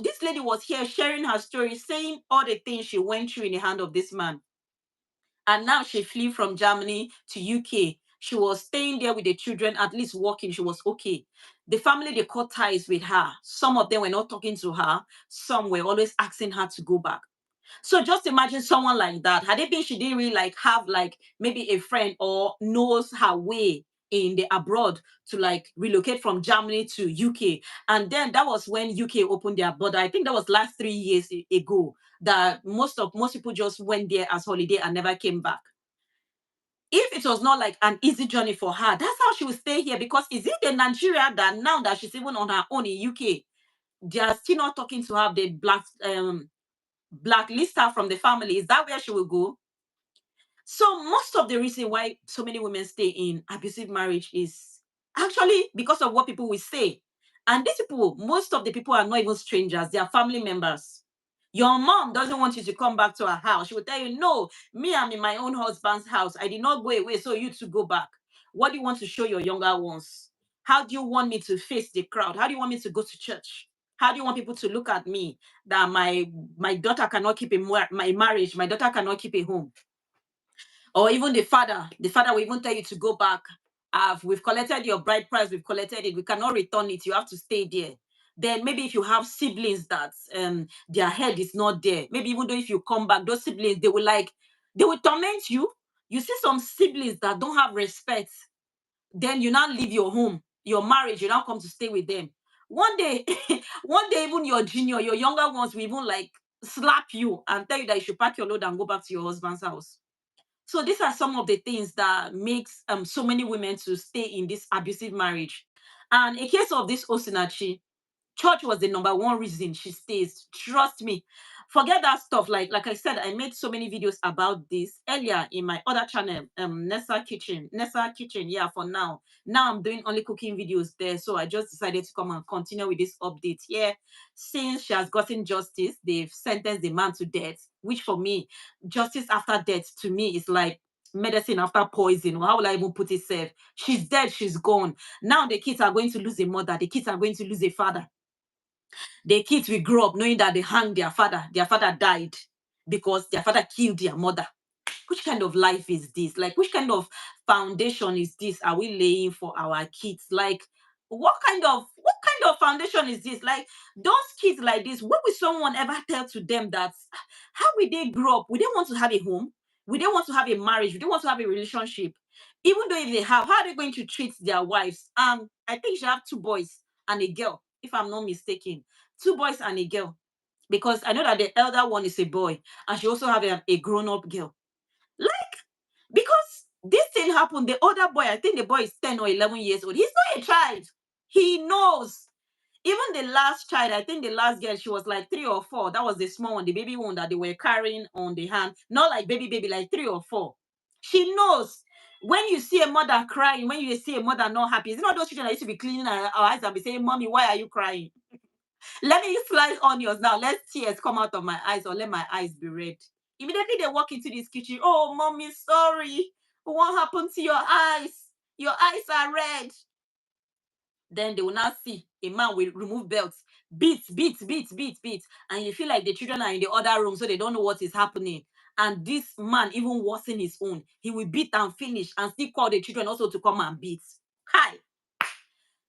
A: this lady was here sharing her story, saying all the things she went through in the hand of this man. And now she flew from Germany to UK. She was staying there with the children, at least working. She was okay. The family, they cut ties with her. Some of them were not talking to her. Some were always asking her to go back. So just imagine someone like that. Had it been she didn't really like have like maybe a friend or knows her way in the abroad to like relocate from Germany to UK. And then that was when UK opened their border. I think that was last 3 years ago that most people just went there as holiday and never came back. If it was not like an easy journey for her, that's how she would stay here. Because is it the Nigeria that now that she's even on her own in UK, they are still not talking to her, they blacklist her from the family? Is that where she will go? So most of the reason why so many women stay in abusive marriage is actually because of what people will say. And these people, most of the people are not even strangers, they are family members. Your mom doesn't want you to come back to her house. She will tell you, no, me, I'm in my own husband's house. I did not go away, so you to go back. What do you want to show your younger ones? How do you want me to face the crowd? How do you want me to go to church? How do you want people to look at me that my daughter cannot keep my marriage, my daughter cannot keep a home? Or even the father will even tell you to go back. We've collected your bride price, we've collected it, we cannot return it, you have to stay there. Then maybe if you have siblings that their head is not there, maybe even though if you come back, those siblings, they will torment you. You see some siblings that don't have respect, then you now leave your home, your marriage, you now come to stay with them. One day, one day, even your younger ones will even like slap you and tell you that you should pack your load and go back to your husband's house. So these are some of the things that makes so many women to stay in this abusive marriage. And a case of this Osinachi, church was the number one reason she stays. Trust me. Forget that stuff. Like I said, I made so many videos about this earlier in my other channel, Nessa Kitchen. Yeah, for now. Now I'm doing only cooking videos there. So I just decided to come and continue with this update here. Since she has gotten justice, they've sentenced the man to death, which for me, justice after death to me is like medicine after poison. Or how will I even put it, safe? She's dead, she's gone. Now the kids are going to lose a mother, the kids are going to lose a father. The kids will grow up knowing that they hanged their father. Their father died because their father killed their mother. Which kind of life is this? Like, which kind of foundation is this? Are we laying for our kids? Like, what kind of foundation is this? Like, those kids like this, what will someone ever tell to them that how will they grow up? Will they want to have a home? Will they want to have a marriage? Will they want to have a relationship? Even though if they have, how are they going to treat their wives? I think she have two boys and a girl, if I'm not mistaken. Two boys and a girl. Because I know that the elder one is a boy, and she also have a grown-up girl. Like, because this thing happened, the older boy, I think the boy is 10 or 11 years old. He's not a child. He knows. Even the last child, I think the last girl, she was like 3 or 4. That was the small one, the baby one that they were carrying on the hand. Not like baby, like 3 or 4. She knows. When you see a mother crying, when you see a mother not happy, it's not those children that used to be cleaning our eyes and be saying, Mommy, why are you crying? Let me slice onions now. Let tears come out of my eyes or let my eyes be red. Immediately they walk into this kitchen. Oh, mommy, sorry. What happened to your eyes? Your eyes are red. Then they will now see a man will remove belts, beats. And you feel like the children are in the other room, so they don't know what is happening. And this man even worsen his own. He will beat and finish and still call the children also to come and beat. Hi.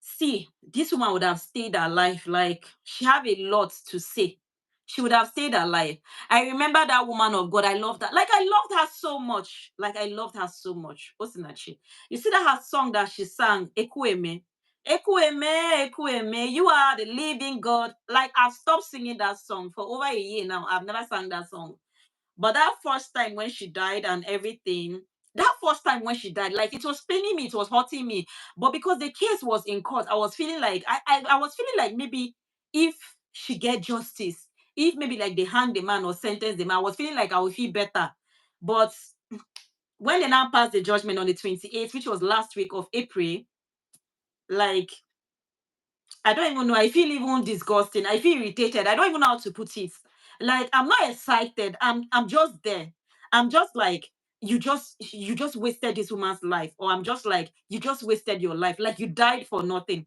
A: See, this woman would have stayed alive. Like, she have a lot to say. She would have stayed alive. I remember that woman of God. I loved that. Like, I loved her so much. Like, I loved her so much. Osinachi. You see that her song that she sang, Ekueme. Ekueme, Ekueme, you are the living God. Like, I've stopped singing that song for over a year now. I've never sang that song. But that first time when she died and everything, that first time when she died, like it was paining me, it was hurting me. But because the case was in court, I was feeling like I was feeling like maybe if she get justice, if maybe like they hang the man or sentence the man, I was feeling like I would feel better. But when they now passed the judgment on the 28th, which was last week of April, like I don't even know. I feel even disgusting. I feel irritated. I don't even know how to put it. Like I'm not excited. I'm just there. I'm just like you just wasted this woman's life, or I'm just like you just wasted your life. Like you died for nothing.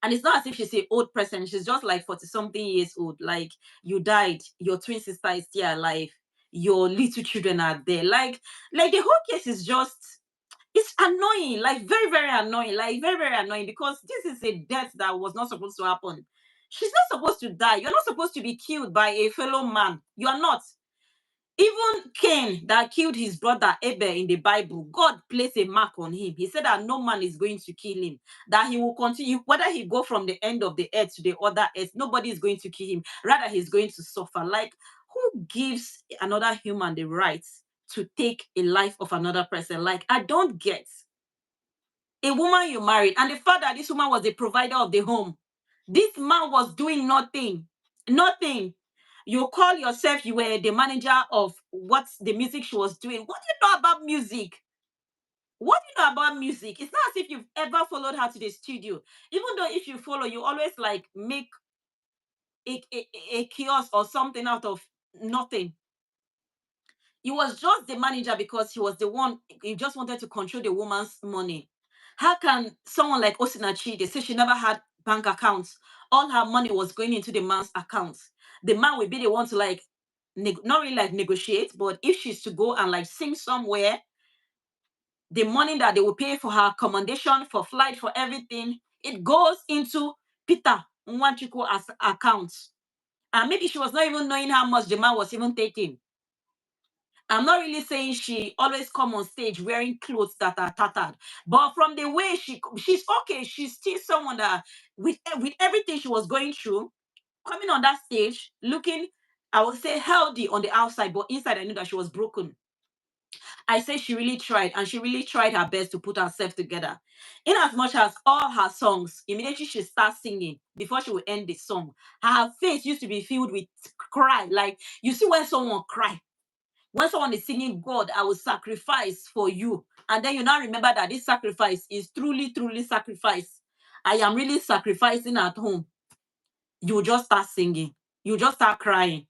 A: And it's not as if she's an old person. She's just like 40 something years old. Like you died. Your twin sister is still alive. Your little children are there. Like the whole case is just it's annoying, like very, very annoying, like very, very annoying because this is a death that was not supposed to happen. She's not supposed to die. You're not supposed to be killed by a fellow man. You are not. Even Cain that killed his brother Abel in the Bible, God placed a mark on him. He said that no man is going to kill him, that he will continue, whether he go from the end of the earth to the other earth, nobody is going to kill him. Rather, he's going to suffer. Like, who gives another human the right to take a life of another person? Like, I don't get a woman you married, and the fact that this woman was the provider of the home. This man was doing nothing. Nothing. You call yourself, you were the manager of what the music she was doing. What do you know about music? What do you know about music? It's not as if you've ever followed her to the studio. Even though if you follow, you always like make a kiosk or something out of nothing. He was just the manager because he was the one, he just wanted to control the woman's money. How can someone like Osinachi, they say she never had bank accounts, all her money was going into the man's accounts. The man will be the one to like, not really like negotiate, but if she's to go and like sing somewhere, the money that they will pay for her accommodation, for flight, for everything, it goes into Peter Nwanchukwu as account. And maybe she was not even knowing how much the man was even taking. I'm not really saying she always come on stage wearing clothes that are tattered, but from the way she's okay, she's still someone that with everything she was going through, coming on that stage, looking, I would say healthy on the outside, but inside I knew that she was broken. I say she really tried, and she really tried her best to put herself together. In as much as all her songs, immediately she starts singing, before she would end the song, her face used to be filled with cry. Like you see when someone cry, when someone is singing, God, I will sacrifice for you. And then you now remember that this sacrifice is truly, truly sacrifice. I am really sacrificing at home. You just start singing. You just start crying.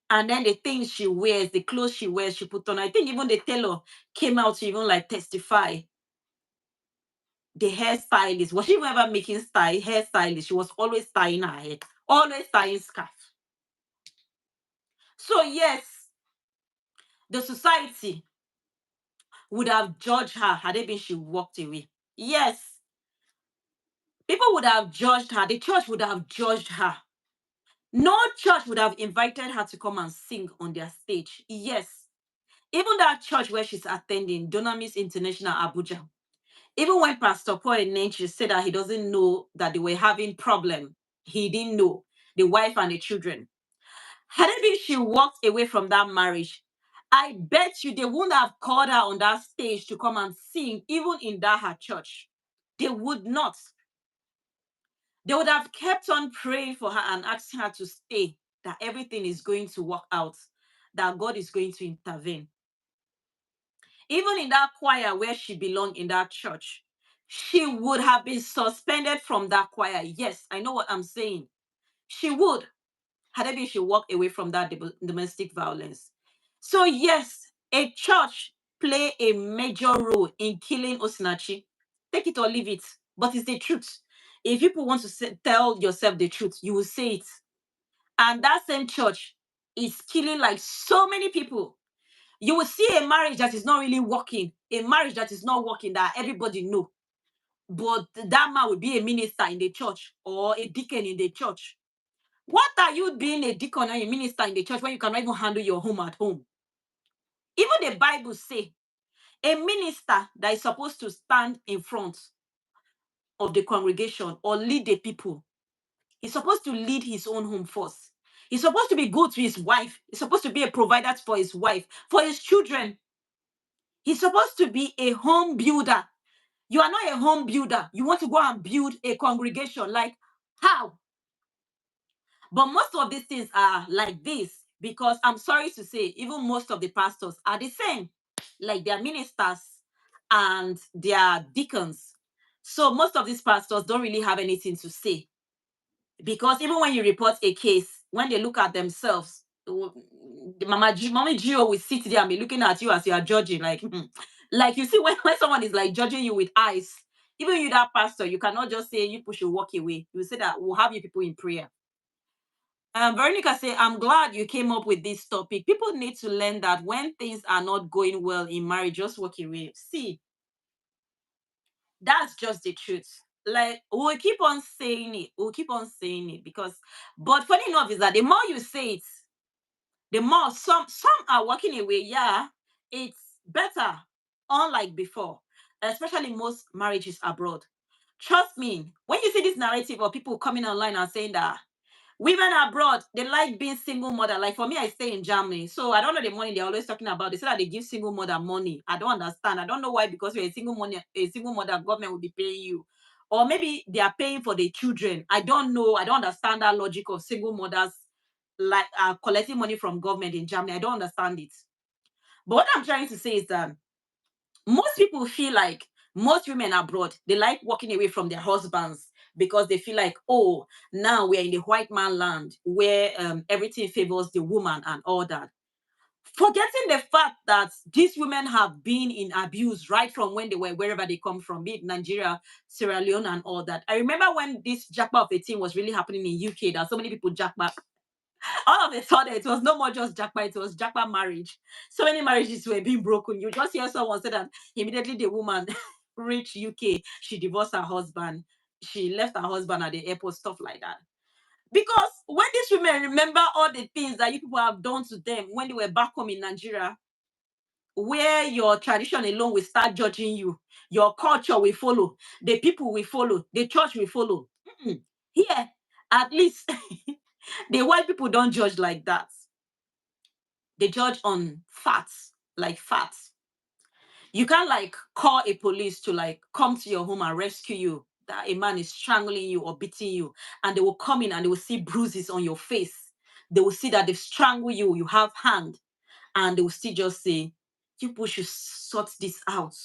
A: And then the things she wears, the clothes she wears, she put on. I think even the tailor came out to even like testify. The hairstylist, was she even ever making hairstylist? She was always tying her head, always tying scarf. So yes, the society would have judged her had it been she walked away. Yes, people would have judged her. The church would have judged her. No church would have invited her to come and sing on their stage. Yes, even that church where she's attending, Dunamis International Abuja, even when Pastor Paul Enenche said that he doesn't know that they were having problem, he didn't know, the wife and the children. Had it been she walked away from that marriage, I bet you they wouldn't have called her on that stage to come and sing, even in that her church. They would not. They would have kept on praying for her and asking her to stay, that everything is going to work out, that God is going to intervene. Even in that choir where she belonged in that church, she would have been suspended from that choir. Yes, I know what I'm saying. She would, had it been she walked away from that domestic violence. So yes, a church play a major role in killing Osinachi. Take it or leave it, but it's the truth. If people want to tell yourself the truth, you will say it. And that same church is killing like so many people. You will see a marriage that is not really working, a marriage that is not working that everybody know. But that man will be a minister in the church or a deacon in the church. What are you being a deacon and a minister in the church when you cannot even handle your home at home? Even the Bible say a minister that is supposed to stand in front of the congregation or lead the people, he's supposed to lead his own home first. He's supposed to be good to his wife. He's supposed to be a provider for his wife, for his children. He's supposed to be a home builder. You are not a home builder. You want to go and build a congregation. Like, how? But most of these things are like this because I'm sorry to say, even most of the pastors are the same, like their ministers and their deacons. So most of these pastors don't really have anything to say because even when you report a case, when they look at themselves, the Mommy Gio will sit there and be looking at you as you are judging, like, like you see when someone is like judging you with eyes, even you that pastor, you cannot just say you push your walk away. You say that we'll have you people in prayer. Veronica say, I'm glad you came up with this topic. People need to learn that when things are not going well in marriage, just walk away. See, that's just the truth. Like, we'll keep on saying it. We'll keep on saying it because, but funny enough is that the more you say it, the more some are walking away. Yeah, it's better, unlike before, especially most marriages abroad. Trust me, when you see this narrative of people coming online and saying that Women abroad, they like being single mother. Like for me, I stay in Germany. So I don't know the money they're always talking about. They say that they give single mother money. I don't understand. I don't know why, because you're a single mother, government will be paying you. Or maybe they are paying for the children. I don't know. I don't understand that logic of single mothers like collecting money from government in Germany. I don't understand it. But what I'm trying to say is that most people feel like most women abroad, they like walking away from their husbands because they feel like, oh, now we're in the white man land where everything favors the woman and all that. Forgetting the fact that these women have been in abuse right from when they were wherever they come from, be it Nigeria, Sierra Leone, and all that. I remember when this jackpot of 18 was really happening in UK, that so many people jackpot. All of a sudden, it was no more just jackpot, it was jackpot marriage. So many marriages were being broken. You just hear someone say that immediately the woman reached UK, she divorced her husband, she left her husband at the airport, stuff like that. Because when these women remember all the things that you people have done to them when they were back home in Nigeria, where your tradition alone will start judging you, your culture will follow, the people will follow, the church will follow. Here, at least the white people don't judge like that. They judge on facts, like facts. You can't like call a police to like come to your home and rescue you. That a man is strangling you or beating you, and they will come in and they will see bruises on your face. They will see that they've strangled you, you have hand, and they will still just say, you people should sort this out.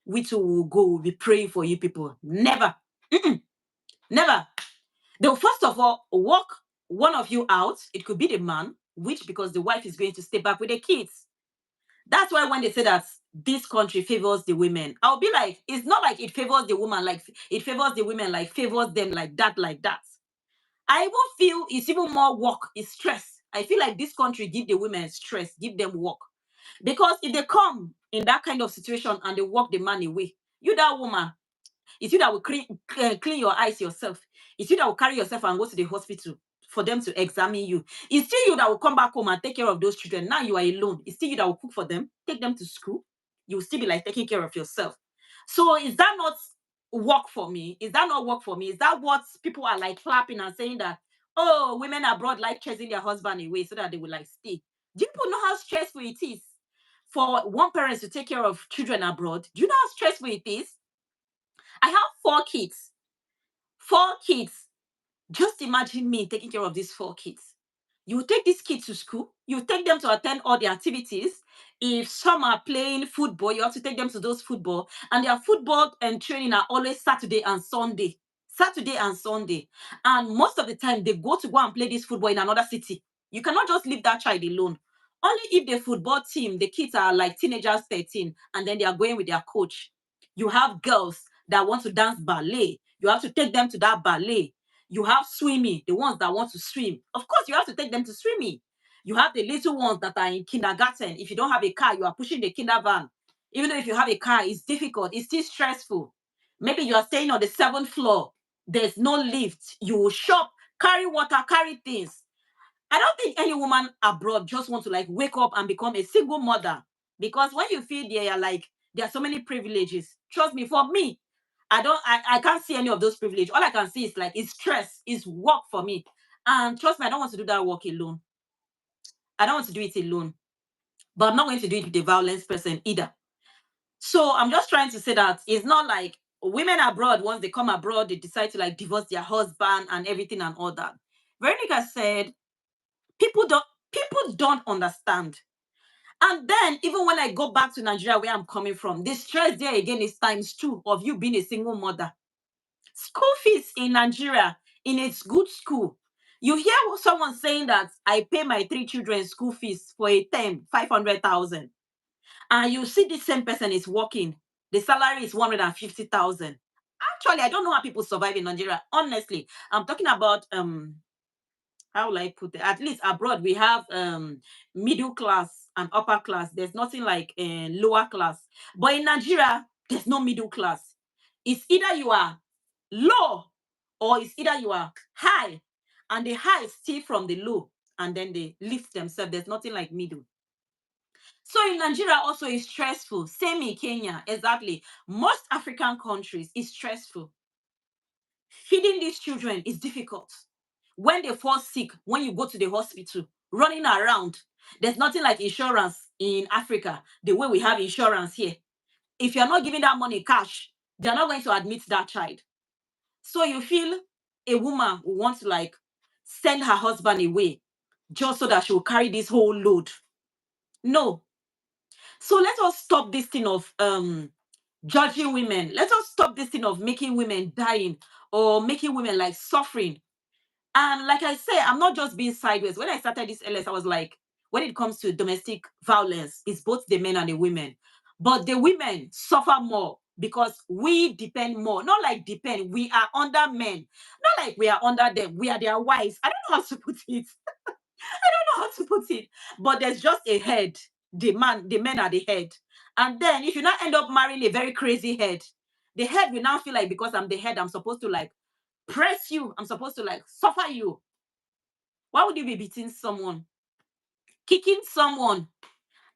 A: We too will go, we'll be praying for you people. Never. Mm-mm. Never. They'll first of all walk one of you out. It could be the man, which because the wife is going to stay back with the kids. That's why when they say that this country favors the women, I'll be like, it's not like it favors the woman, like it favors the women, like favors them like that, like that. I even feel it's even more work, it's stress. I feel like this country give the women stress, give them work. Because if they come in that kind of situation and they walk the man away, you that woman, it's you that will clean your eyes yourself. It's you that will carry yourself and go to the hospital for them to examine you. It's still you that will come back home and take care of those children. Now you are alone. It's still you that will cook for them, take them to school. You will still be like taking care of yourself. So is that not work for me? Is that not work for me? Is that what people are like clapping and saying that, oh, women abroad like chasing their husband away so that they will like stay? Do people know how stressful it is for one parent to take care of children abroad? Do you know how stressful it is? I have 4 kids. 4 kids. Just imagine me taking care of these 4 kids. You take these kids to school, you take them to attend all the activities. If some are playing football, you have to take them to those football. And their football and training are always Saturday and Sunday. Saturday and Sunday. And most of the time, they go and play this football in another city. You cannot just leave that child alone. Only if the football team, the kids are like teenagers, 13, and then they are going with their coach. You have girls that want to dance ballet. You have to take them to that ballet. You have swimming, the ones that want to swim. Of course, you have to take them to swimming. You have the little ones that are in kindergarten. If you don't have a car, you are pushing the kinder van. Even though if you have a car, it's difficult. It's still stressful. Maybe you are staying on the 7th floor. There's no lift. You will shop, carry water, carry things. I don't think any woman abroad just want to like wake up and become a single mother. Because when you feel there are like there are so many privileges. Trust me, for me, I can't see any of those privileges. All I can see is like it's stress, it's work for me. And trust me, I don't want to do that work alone. I don't want to do it alone. But I'm not going to do it with a violence person either. So I'm just trying to say that it's not like women abroad, once they come abroad, they decide to like divorce their husband and everything and all that. Veronica said, people don't people don't understand. And then even when I go back to Nigeria where I'm coming from, the stress there again is times two of you being a single mother. School fees in Nigeria in a good school. You hear someone saying that I pay my 3 children school fees for a term, 500,000. And you see this same person is working. The salary is 150,000. Actually, I don't know how people survive in Nigeria. Honestly, I'm talking about how will I put it? At least abroad, we have middle class and upper class. There's nothing like lower class. But in Nigeria, there's no middle class. It's either you are low or it's either you are high. And the high steal from the low and then they lift themselves. There's nothing like middle. So in Nigeria also is stressful. Same in Kenya, exactly. Most African countries is stressful. Feeding these children is difficult. when they fall sick, when you go to the hospital, running around. There's nothing like insurance in Africa, the way we have insurance here. If you're not giving that money cash, they're not going to admit that child. So you feel a woman who wants to like send her husband away just so that she will carry this whole load. No. So let us stop this thing of judging women. Let us stop this thing of making women dying or making women like suffering. And like I say, I'm not just being sideways. When I started this LS, I was like, when it comes to domestic violence, it's both the men and the women. But the women suffer more because we depend more. Not like depend, we are under men. Not like we are under them. We are their wives. I don't know how to put it. I don't know how to put it. But there's just a head. The men are the head. And then if you now end up marrying a very crazy head, the head will now feel like because I'm the head, I'm supposed to like press you. I'm supposed to like suffer you. Why would you be beating someone? Kicking someone?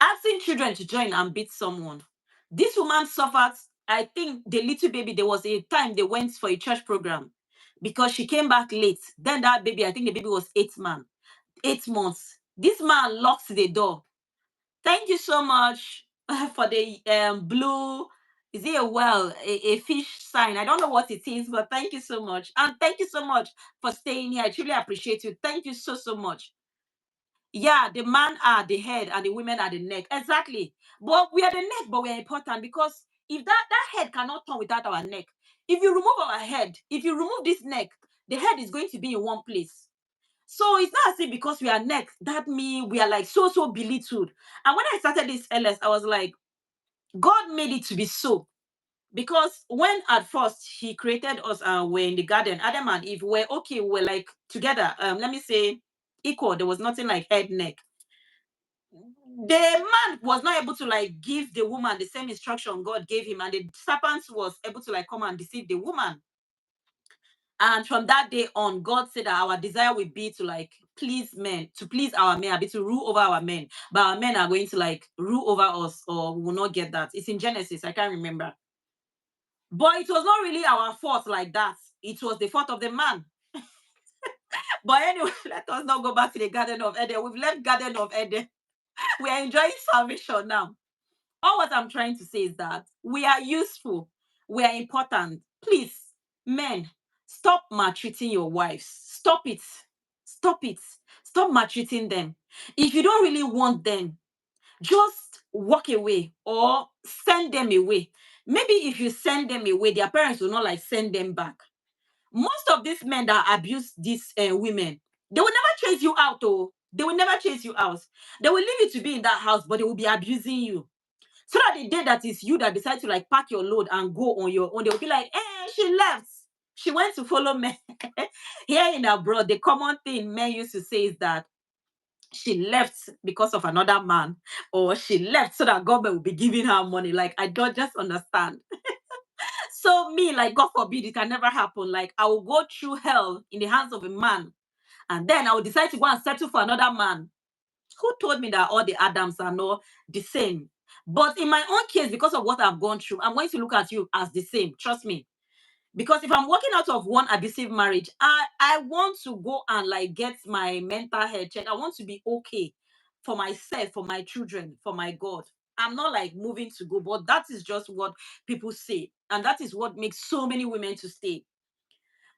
A: Asking children to join and beat someone? This woman suffered. I think the little baby, there was a time they went for a church program because she came back late. Then that baby, I think the baby was 8 months. This man locks the door. Thank you so much for the blue. Is it a well, a fish sign? I don't know what it is, but thank you so much. And thank you so much for staying here. I truly appreciate you. Thank you so, so much. Yeah, the man are the head and the women are the neck. Exactly. But we are the neck, but we are important because if that head cannot turn without our neck, if you remove our head, if you remove this neck, the head is going to be in one place. So it's not as if because we are neck, that means we are like so belittled. And when I started this LS, I was like, God made it to be so. Because when at first he created us and we're in the garden, Adam and Eve were okay, we're like together. Let me say equal. There was nothing like head, neck. The man was not able to like give the woman the same instruction God gave him, and the serpent was able to like come and deceive the woman. And from that day on, God said that our desire will be to like please men, to please our men, be to rule over our men. But our men are going to like rule over us, or we will not get that. It's in Genesis, I can't remember. But it was not really our fault like that. It was the fault of the man. But anyway, let us not go back to the Garden of Eden. We've left Garden of Eden. We are enjoying salvation now. All what I'm trying to say is that we are useful. We are important. Please, men, stop maltreating your wives. Stop it. Stop it. Stop maltreating them. If you don't really want them, just walk away or send them away. Maybe if you send them away, their parents will not like send them back. Most of these men that abuse these women, they will never chase you out. Oh, they will never chase you out. They will leave you to be in that house, but they will be abusing you. So that the day that is you that decide to like pack your load and go on your own, they'll be like, she left. She went to follow men. Here in abroad, the common thing men used to say is that she left because of another man, or she left so that government will be giving her money. Like, I don't just understand. So me, like, God forbid, it can never happen. Like, I will go through hell in the hands of a man, and then I will decide to go and settle for another man. Who told me that all the Adams are not the same? But in my own case, because of what I've gone through, I'm going to look at you as the same. Trust me. Because if I'm walking out of one abusive marriage, I want to go and like get my mental health check. I want to be okay for myself, for my children, for my God. I'm not like moving to go, but that is just what people say. And that is what makes so many women to stay.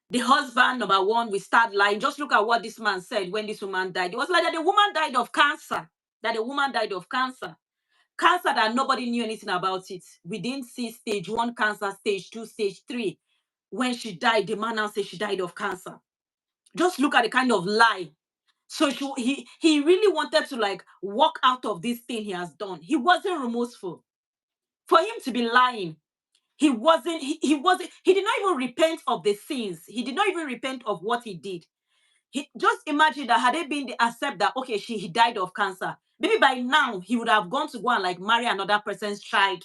A: The husband, number one, we start lying. Just look at what this man said when this woman died. It was like that the woman died of cancer. That the woman died of cancer. Cancer that nobody knew anything about it. We didn't see stage 1 cancer, stage 2, stage 3. When she died, the man now said she died of cancer. Just look at the kind of lie. So he really wanted to like walk out of this thing he has done. He wasn't remorseful. For him to be lying, he did not even repent of the sins. He did not even repent of what he did. He just imagine that had it been the accept that okay, he died of cancer. Maybe by now he would have gone to go and like marry another person's child.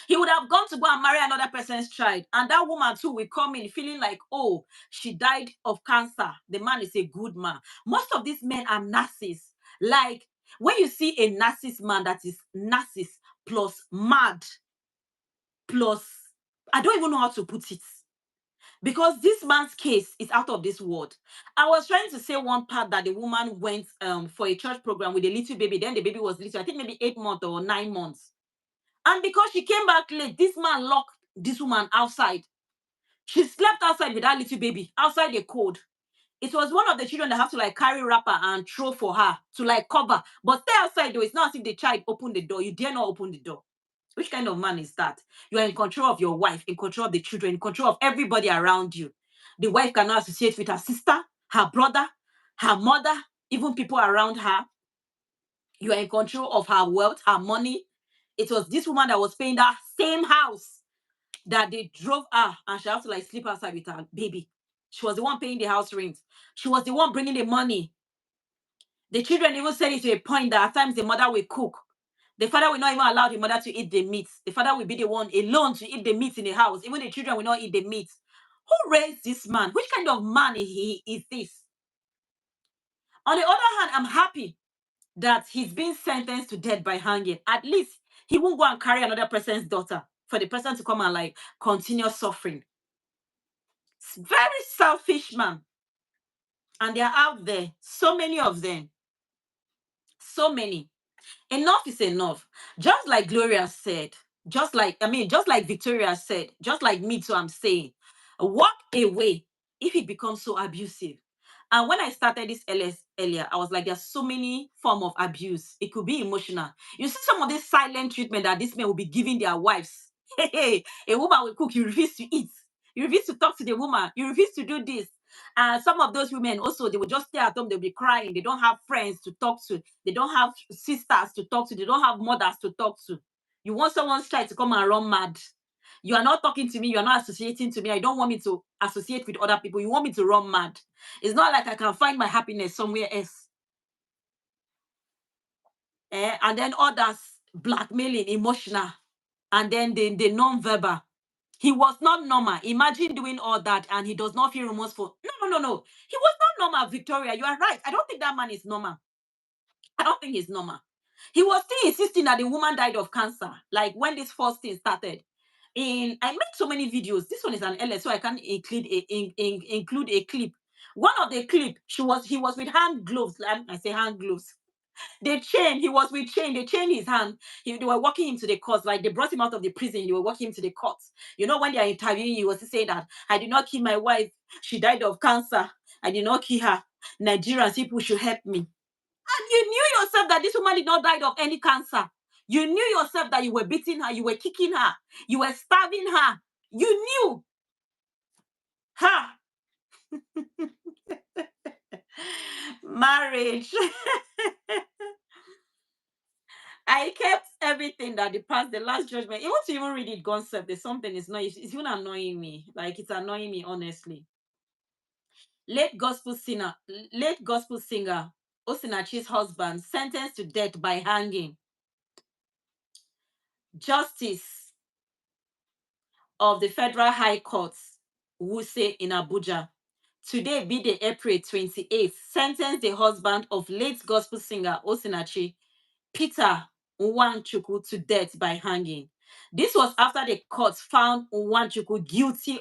A: He would have gone to go and marry another person's child. And that woman too will come in feeling like, oh, she died of cancer. The man is a good man. Most of these men are narcissists. Like when you see a narcissist man that is narcissist plus mad plus, I don't even know how to put it. because this man's case is out of this world. I was trying to say one part that the woman went for a church program with a little baby. Then the baby was little, I think maybe 8 months or 9 months. And because she came back late, this man locked this woman outside. She slept outside with that little baby, outside the cold. It was one of the children that have to like carry wrapper and throw for her to like cover. But stay outside though. It's not as if the child opened the door. You dare not open the door. Which kind of man is that? You are in control of your wife, in control of the children, in control of everybody around you. The wife cannot associate with her sister, her brother, her mother, even people around her. You are in control of her wealth, her money. It was this woman that was paying that same house that they drove her, and she had to like sleep outside with her baby. She was the one paying the house rent. She was the one bringing the money. The children even said it to a point that at times the mother will cook. The father will not even allow the mother to eat the meat. The father will be the one alone to eat the meat in the house. Even the children will not eat the meat. Who raised this man? Which kind of man is this? On the other hand, I'm happy that he's being sentenced to death by hanging. At least he won't go and carry another person's daughter for the person to come and like continue suffering. It's very selfish man. And they're out there. So many of them. So many. Enough is enough. Just like Gloria said, just like Victoria said, just like me too, I'm saying, walk away if it becomes so abusive. And when I started this LS earlier, I was like, there's so many form of abuse. It could be emotional. You see some of this silent treatment that these men will be giving their wives. Hey, a woman will cook, you refuse to eat. You refuse to talk to the woman. You refuse to do this. And some of those women also, they will just stay at home, they'll be crying. They don't have friends to talk to. They don't have sisters to talk to. They don't have mothers to talk to. You want someone's child to come and run mad. You are not talking to me. You are not associating to me. I don't want me to associate with other people. You want me to run mad. It's not like I can find my happiness somewhere else. And then others blackmailing, emotional. And then the non-verbal. He was not normal. Imagine doing all that and he does not feel remorseful. No. He was not normal, Victoria. You are right. I don't think that man is normal. I don't think he's normal. He was still insisting that the woman died of cancer. Like when this first thing started. I made so many videos. This one is an LS, so I can include a clip. One of the clip, he was with hand gloves. I say hand gloves. He was with chain, they chained his hand. They were walking him to the court, like they brought him out of the prison, they were walking him to the court. You know, when they are interviewing, he was saying that I did not kill my wife, she died of cancer. I did not kill her. Nigerians, people should help me. And you knew yourself that this woman did not die of any cancer. You knew yourself that you were beating her, you were kicking her, you were starving her. You knew. Ha! Marriage. I kept everything that the past, the last judgment. Even to even read it concept, there's something it's not. It's even annoying me. Like it's annoying me honestly. Late gospel singer, late gospel singer Osinachi's husband sentenced to death by hanging. Justice of the Federal High Court, Wuse in Abuja, today be the April 28th, sentenced the husband of late gospel singer Osinachi, Peter Nwanchukwu, to death by hanging. This was after the court found Nwanchukwu guilty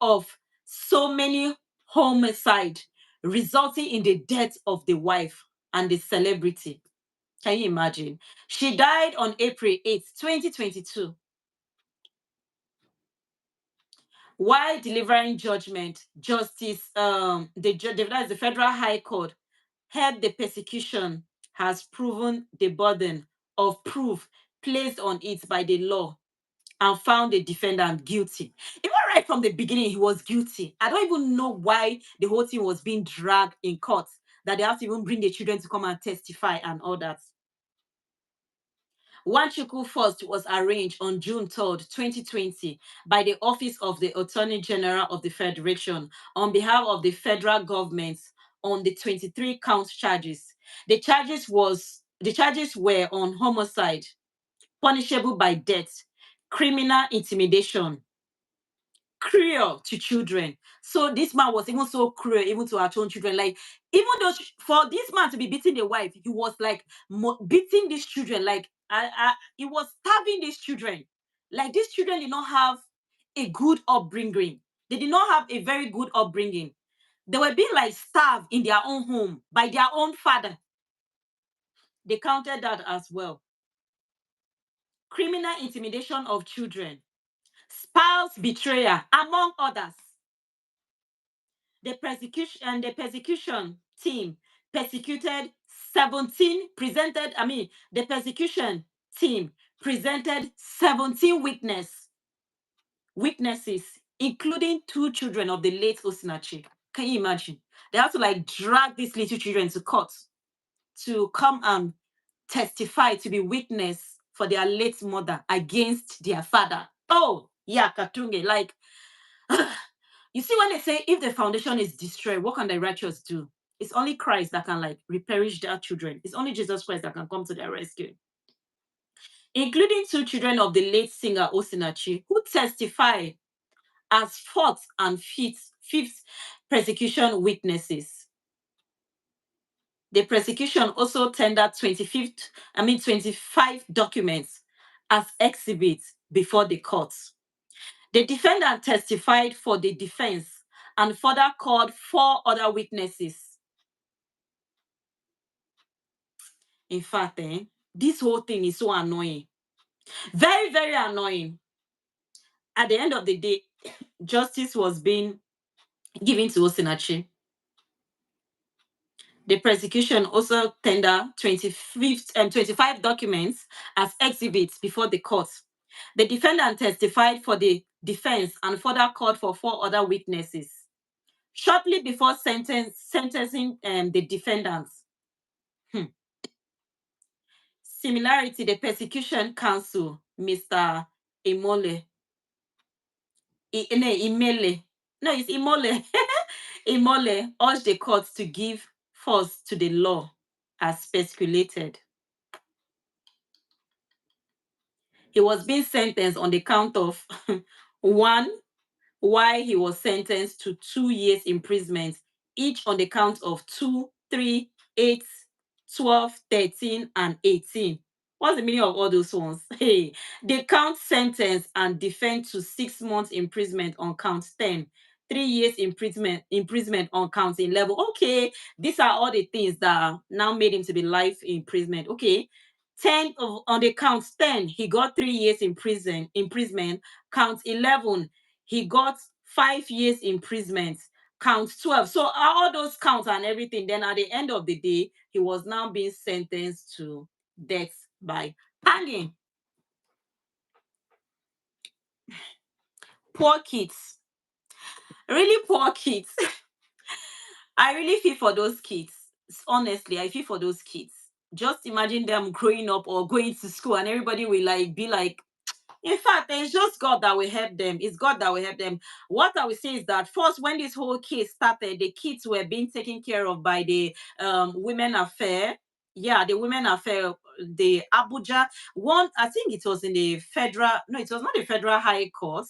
A: of so many homicide, resulting in the death of the wife and the celebrity. Can you imagine? She died on April 8th, 2022. While delivering judgment, the Federal High Court held the prosecution has proven the burden of proof placed on it by the law and found the defendant guilty. Even right from the beginning, he was guilty. I don't even know why the whole thing was being dragged in court, that they have to even bring the children to come and testify and all that. Wanchuku first was arraigned on June 3rd, 2020 by the Office of the Attorney General of the Federation on behalf of the federal government on the 23 count charges. The charges were on homicide, punishable by death, criminal intimidation, cruel to children. So this man was even so cruel, even to our own children. Like, even though for this man to be beating the wife, he was like beating these children. Like, he was starving these children. Like, these children did not have a good upbringing. They did not have a very good upbringing. They were being like starved in their own home by their own father. They counted that as well. Criminal intimidation of children, spouse betrayal, among others. The persecution team persecuted 17 presented, the persecution team presented 17 witnesses, including 2 children of the late Osinachi. Can you imagine? They have to like drag these little children to court to come and testify, to be witness for their late mother against their father. Oh, yeah, Katunge. Like, you see, when they say if the foundation is destroyed, what can the righteous do? It's only Christ that can like reperish their children. It's only Jesus Christ that can come to their rescue. Including 2 children of the late singer Osinachi, who testified as fourth and fifth persecution witnesses. The prosecution also tendered 25 documents as exhibits before the courts. The defendant testified for the defense and further called 4 other witnesses. In fact, this whole thing is so annoying. Very, very annoying. At the end of the day, justice was being given to Osinachi. The prosecution also tendered 25 documents as exhibits before the court. The defendant testified for the defense and further called for 4 other witnesses. Shortly before sentencing the defendants, similarity, the prosecution counsel, Mr. Imole, Imele, no, it's Imole, Imole urged the court to give force to the law as speculated. He was being sentenced on the count of one, why he was sentenced to 2 years imprisonment, each on the count of 2, 3, 8, 12, 13, and 18. What's the meaning of all those ones? Hey, they count sentence and defend to 6 months imprisonment on count 10, 3 years imprisonment on count 11. Okay, these are all the things that now made him to be life imprisonment. Okay, 10 on the count 10, he got 3 years imprisonment. Count 11, he got 5 years imprisonment. Count 12. So all those counts and everything, then at the end of the day, he was now being sentenced to death by hanging. Poor kids. Really poor kids. I really feel for those kids. Honestly, I feel for those kids. Just imagine them growing up or going to school and everybody will like be like, in fact, it's just God that will help them. It's God that will help them. What I will say is that first, when this whole case started, the kids were being taken care of by the women affair. Yeah, the women affair, the Abuja one. I think it was in the federal. No, it was not the federal high court.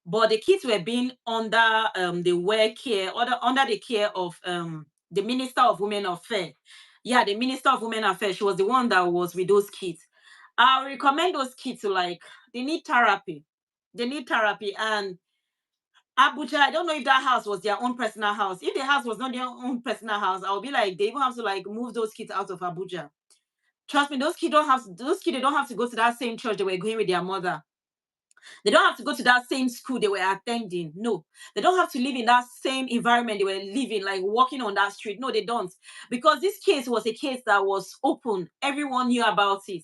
A: But the kids were being under under the care of the Minister of Women Affairs. Yeah, the Minister of Women Affairs. She was the one that was with those kids. I recommend those kids to like they need therapy. They need therapy. And Abuja, I don't know if that house was their own personal house. If the house was not their own personal house, I'll be like, they even have to like move those kids out of Abuja. Trust me, those kids they don't have to go to that same church they were going with their mother. They don't have to go to that same school they were attending. No, they don't have to live in that same environment they were living, like walking on that street. No, they don't. Because this case was a case that was open. Everyone knew about it.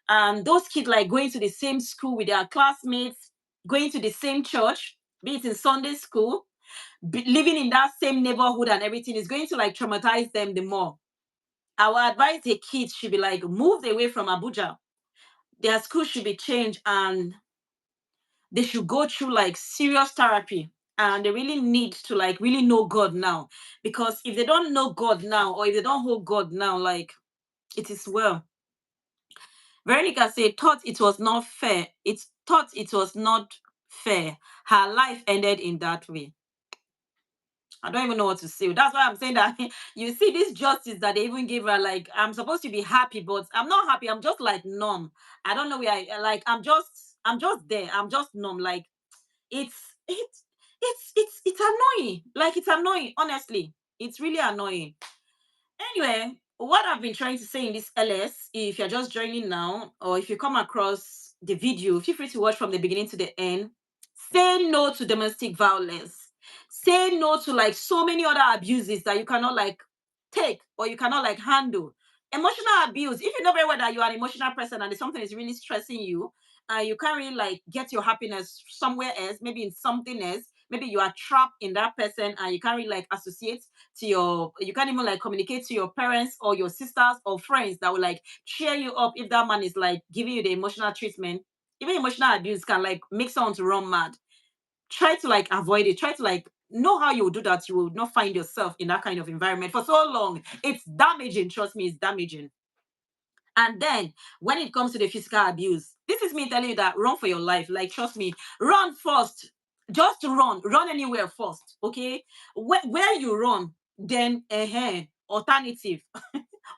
A: And those kids like going to the same school with their classmates, going to the same church, be it in Sunday school, living in that same neighborhood and everything is going to like traumatize them the more. I would advise the kids should be like moved away from Abuja. Their school should be changed and they should go through like serious therapy, and they really need to like really know God now, because if they don't know God now or if they don't hold God now, like it is well. Veronica said thought it was not fair. It thought it was not fair. Her life ended in that way. I don't even know what to say. That's why I'm saying that you see this justice that they even gave her, like I'm supposed to be happy, but I'm not happy. I'm just like numb. I don't know where I like I'm just I'm just there. I'm just numb. Like it's it's annoying. Like it's annoying. Honestly, it's really annoying. Anyway, what I've been trying to say in this LS, if you're just joining now, or if you come across the video, feel free to watch from the beginning to the end. Say no to domestic violence. Say no to like so many other abuses that you cannot like take or you cannot like handle. Emotional abuse, if you know very well that you are an emotional person and something is really stressing you, and you can't really like get your happiness somewhere else, maybe in something else, maybe you are trapped in that person and you can't really like associate to your, you can't even like communicate to your parents or your sisters or friends that will like cheer you up if that man is like giving you the emotional treatment. Even emotional abuse can like make someone to run mad. Try to like avoid it. Try to like know how you will do that. You will not find yourself in that kind of environment for so long. It's damaging. Trust me, it's damaging. And then when it comes to the physical abuse, this is me telling you that run for your life. Like, trust me, run first. Just run anywhere first. Okay. Where you run, then alternative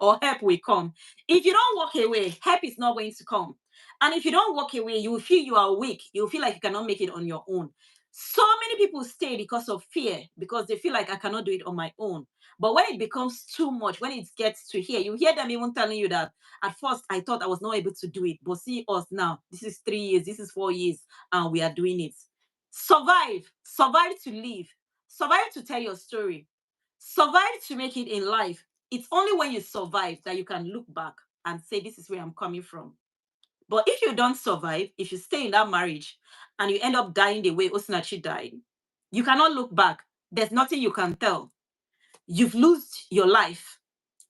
A: or help will come. If you don't walk away, help is not going to come. And if you don't walk away, you will feel you are weak. You will feel like you cannot make it on your own. So many people stay because of fear, because they feel like I cannot do it on my own. But when it becomes too much, when it gets to here, you hear them even telling you that at first I thought I was not able to do it. But see us now. This is 3 years, this is 4 years, and we are doing it. Survive. Survive to live. Survive to tell your story. Survive to make it in life. It's only when you survive that you can look back and say, this is where I'm coming from. But if you don't survive, if you stay in that marriage and you end up dying the way Osinachi died, you cannot look back. There's nothing you can tell. You've lost your life.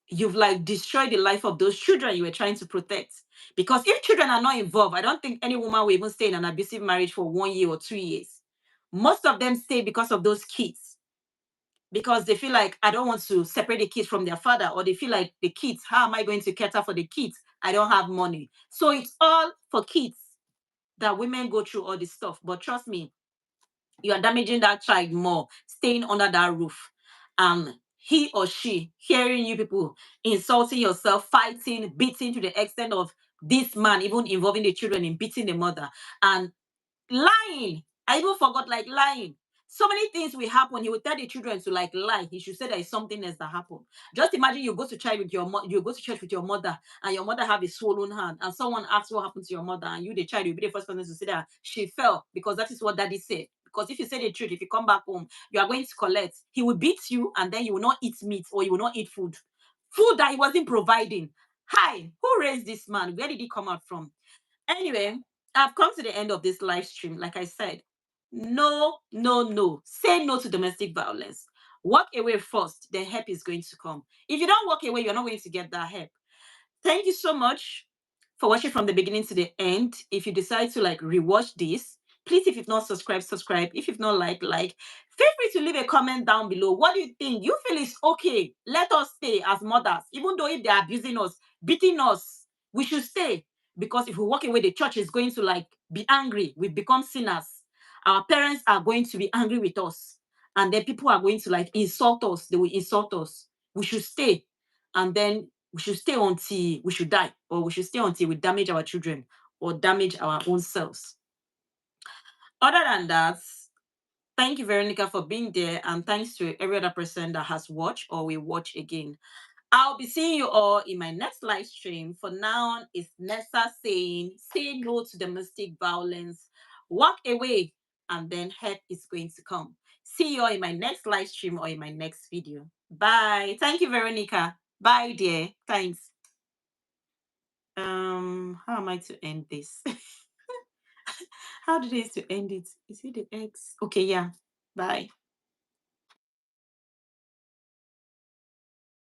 A: You've like destroyed the life of those children you were trying to protect. Because if children are not involved, I don't think any woman will even stay in an abusive marriage for 1 year or 2 years. Most of them stay because of those kids, because they feel like I don't want to separate the kids from their father, or they feel like the kids, how am I going to cater for the kids? I don't have money. So it's all for kids that women go through all this stuff. But trust me, you are damaging that child more, staying under that roof. He or she hearing you people insulting yourself, fighting, beating to the extent of this man even involving the children in beating the mother. And lying. I even forgot like lying. So many things will happen. He will tell the children to like lie. He should say there is something else that happened. Just imagine you go to church with you go to church with your mother, and your mother have a swollen hand, and someone asks what happened to your mother, and you, the child, will be the first person to say that she fell because that is what daddy said. Because if you say the truth, if you come back home, you are going to collect. He will beat you, and then you will not eat meat or you will not eat food. Food that he wasn't providing. Hi, who raised this man? Where did he come out from? Anyway, I've come to the end of this live stream. Like I said, no, no, no. Say no to domestic violence. Walk away first, then help is going to come. If you don't walk away, you're not going to get that help. Thank you so much for watching from the beginning to the end. If you decide to like rewatch this, please, if you've not subscribed, subscribe. If you've not like. Feel free to leave a comment down below. What do you think? You feel it's okay. Let us stay as mothers, even though if they're abusing us, beating us, we should stay. Because if we walk away, the church is going to like be angry. We become sinners. Our parents are going to be angry with us. And then people are going to like insult us. They will insult us. We should stay. And then we should stay until we should die, or we should stay until we damage our children or damage our own selves. Other than that, thank you, Veronica, for being there, and thanks to every other person that has watched or will watch again. I'll be seeing you all in my next live stream. For now, it's Nessa saying, say no to domestic violence, walk away, and then help is going to come. See you all in my next live stream or in my next video. Bye. Thank you, Veronica. Bye, dear. Thanks. How am I to end this? How do they to end it? Is it the X? Okay, yeah. Bye.